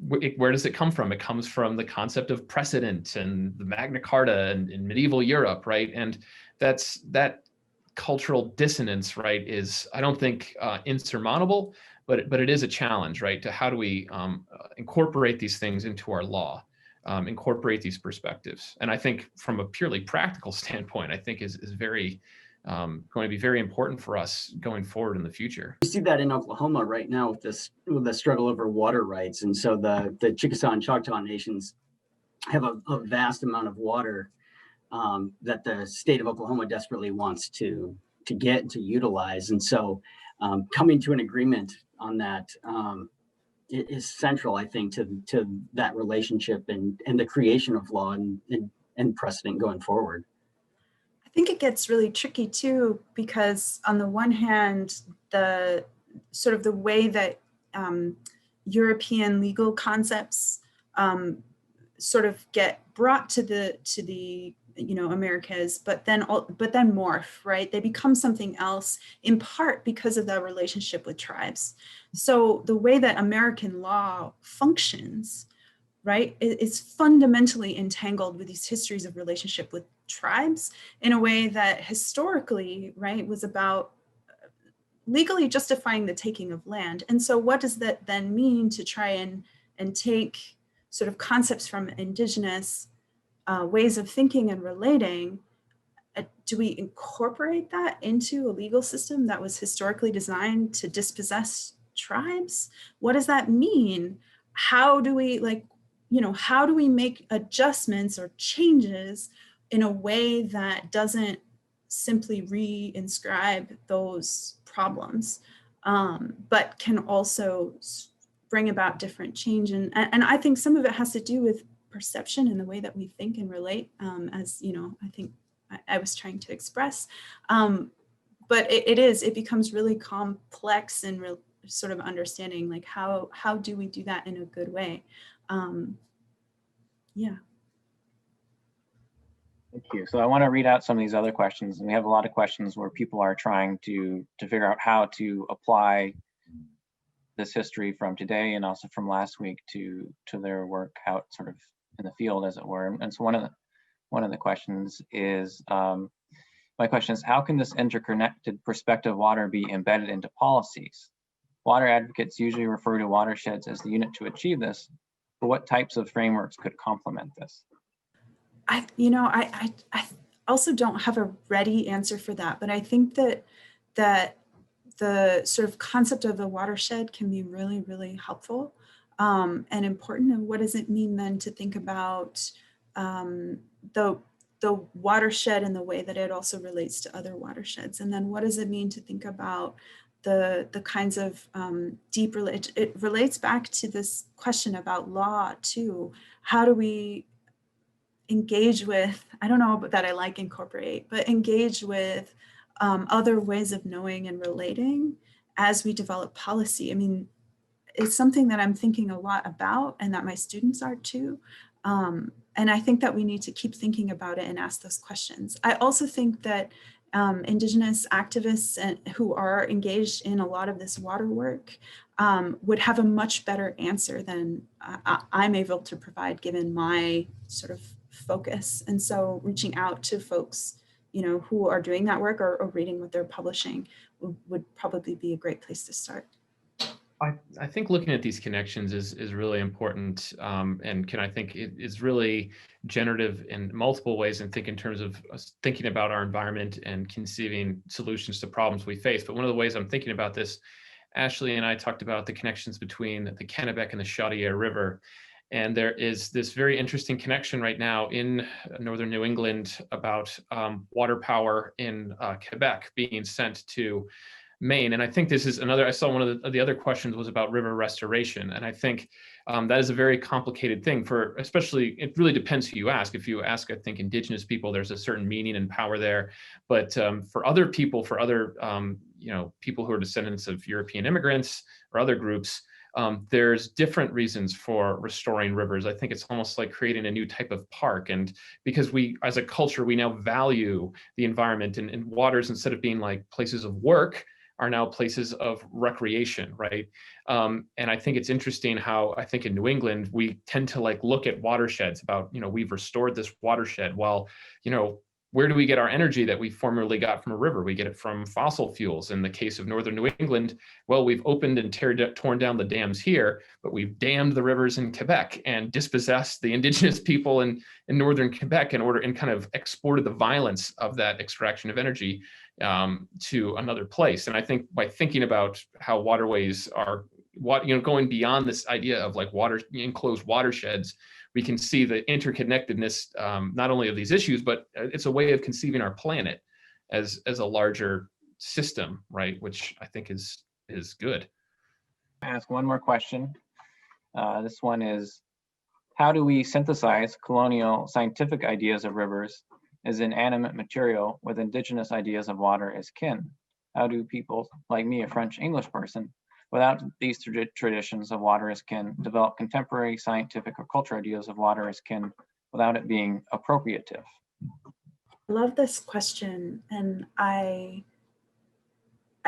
where does it come from? It comes from the concept of precedent and the Magna Carta and in medieval Europe, right? And that cultural dissonance, right, is, I don't think insurmountable, but it is a challenge, right? To how do we incorporate these things into our law, incorporate these perspectives? And I think from a purely practical standpoint, I think is very going to be very important for us going forward in the future. We see that in Oklahoma right now with the struggle over water rights. And so the Chickasaw and Choctaw nations have a vast amount of water that the state of Oklahoma desperately wants to get to utilize. And so coming to an agreement on that is central, I think, to that relationship and the creation of law and precedent going forward. I think it gets really tricky too, because on the one hand, the sort of the way that European legal concepts sort of get brought to the you know, Americas, but then morph, right? They become something else in part because of that relationship with tribes. So the way that American law functions, right, is fundamentally entangled with these histories of relationship with tribes in a way that historically, right, was about legally justifying the taking of land. And so what does that then mean to try and take sort of concepts from Indigenous ways of thinking and relating? Do we incorporate that into a legal system that was historically designed to dispossess tribes? What does that mean? How do we, like, you know, how do we make adjustments or changes in a way that doesn't simply reinscribe those problems, but can also bring about different change? And I think some of it has to do with perception and the way that we think and relate, as, you know, I think I was trying to express. But it becomes really complex and sort of understanding, like, how do we do that in a good way? Yeah. Thank you. So I want to read out some of these other questions, and we have a lot of questions where people are trying to figure out how to apply this history from today and also from last week to their work out sort of in the field, as it were. And so one of the questions is, my question is, how can this interconnected perspective of water be embedded into policies? Water advocates usually refer to watersheds as the unit to achieve this, but what types of frameworks could complement this? I also don't have a ready answer for that, but I think that the sort of concept of the watershed can be really, really helpful and important. And what does it mean then to think about the watershed in the way that it also relates to other watersheds? And then what does it mean to think about the kinds of deep relate? It relates back to this question about law too. How do we engage with, I don't know that I like incorporate, but engage with other ways of knowing and relating as we develop policy? I mean, is something that I'm thinking a lot about, and that my students are too. And I think that we need to keep thinking about it and ask those questions. I also think that Indigenous activists who are engaged in a lot of this water work would have a much better answer than I'm able to provide, given my sort of focus. And so reaching out to folks, you know, who are doing that work or reading what they're publishing would probably be a great place to start. I think looking at these connections is really important, and I think it is really generative in multiple ways, and think in terms of us thinking about our environment and conceiving solutions to problems we face. But one of the ways I'm thinking about this, Ashley and I talked about the connections between the Kennebec and the Chaudière River. And there is this very interesting connection right now in northern New England about water power in Quebec being sent to Maine. And I think this is another, I saw one of the other questions was about river restoration. And I think that is a very complicated thing for, especially, it really depends who you ask. If you ask, I think, Indigenous people, there's a certain meaning and power there. But for other people, for other, people who are descendants of European immigrants or other groups, there's different reasons for restoring rivers. I think it's almost like creating a new type of park. And because we, as a culture, we now value the environment, and waters, instead of being like places of work, are now places of recreation, right? And I think it's interesting how I think in New England, we tend to like look at watersheds about, we've restored this watershed. Well, where do we get our energy that we formerly got from a river? We get it from fossil fuels. In the case of northern New England, well, we've opened and torn down the dams here, but we've dammed the rivers in Quebec and dispossessed the Indigenous people in northern Quebec and kind of exported the violence of that extraction of energy to another place. And I think by thinking about how waterways are, going beyond this idea of like enclosed watersheds, we can see the interconnectedness, not only of these issues, but it's a way of conceiving our planet as a larger system, right? Which I think is good. I'll ask one more question. This one is, how do we synthesize colonial scientific ideas of rivers as inanimate material with Indigenous ideas of water as kin? How do people like me, a French English person, without these traditions of water as kin, develop contemporary scientific or cultural ideas of water as kin without it being appropriative? I love this question. And I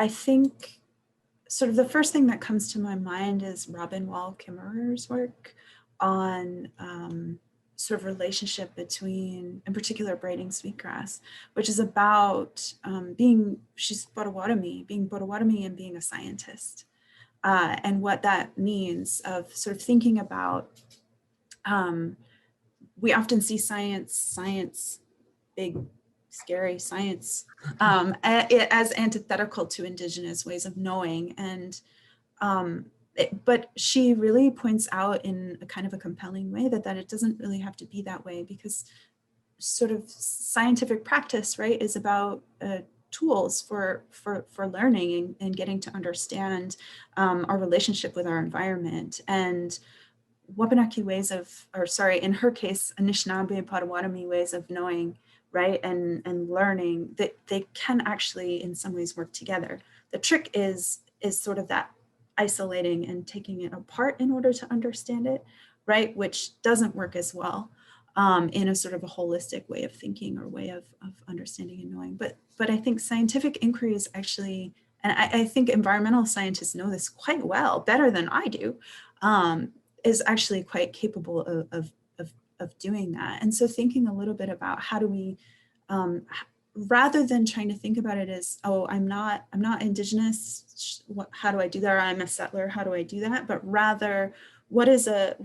think sort of the first thing that comes to my mind is Robin Wall Kimmerer's work on sort of relationship between, in particular, braiding sweetgrass, which is about she's Potawatomi, being Potawatomi and being a scientist. And what that means of sort of thinking about, we often see science, big, scary science, as antithetical to Indigenous ways of knowing. And, but she really points out in a kind of a compelling way that it doesn't really have to be that way, because sort of scientific practice, right, is about tools for learning and getting to understand our relationship with our environment. And Wabanaki ways of, in her case, Anishinaabe, Potawatomi ways of knowing, right, and learning, that they can actually in some ways work together. The trick is sort of that isolating and taking it apart in order to understand it, right, which doesn't work as well in a sort of a holistic way of thinking or way of understanding and knowing. But I think scientific inquiry is actually, and I think environmental scientists know this quite well, better than I do, is actually quite capable of doing that. And so thinking a little bit about how do we, rather than trying to think about it as, oh, I'm not Indigenous, how do I do that? Or I'm a settler, how do I do that? But rather, what is a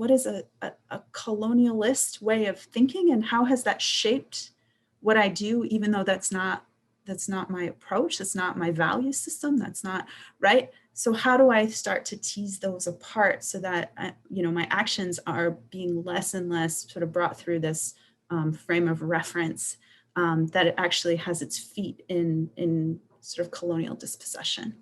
colonialist way of thinking, and how has that shaped what I do, even though that's not my approach, that's not my value system, that's not right. So how do I start to tease those apart so that my actions are being less and less sort of brought through this frame of reference that it actually has its feet in sort of colonial dispossession.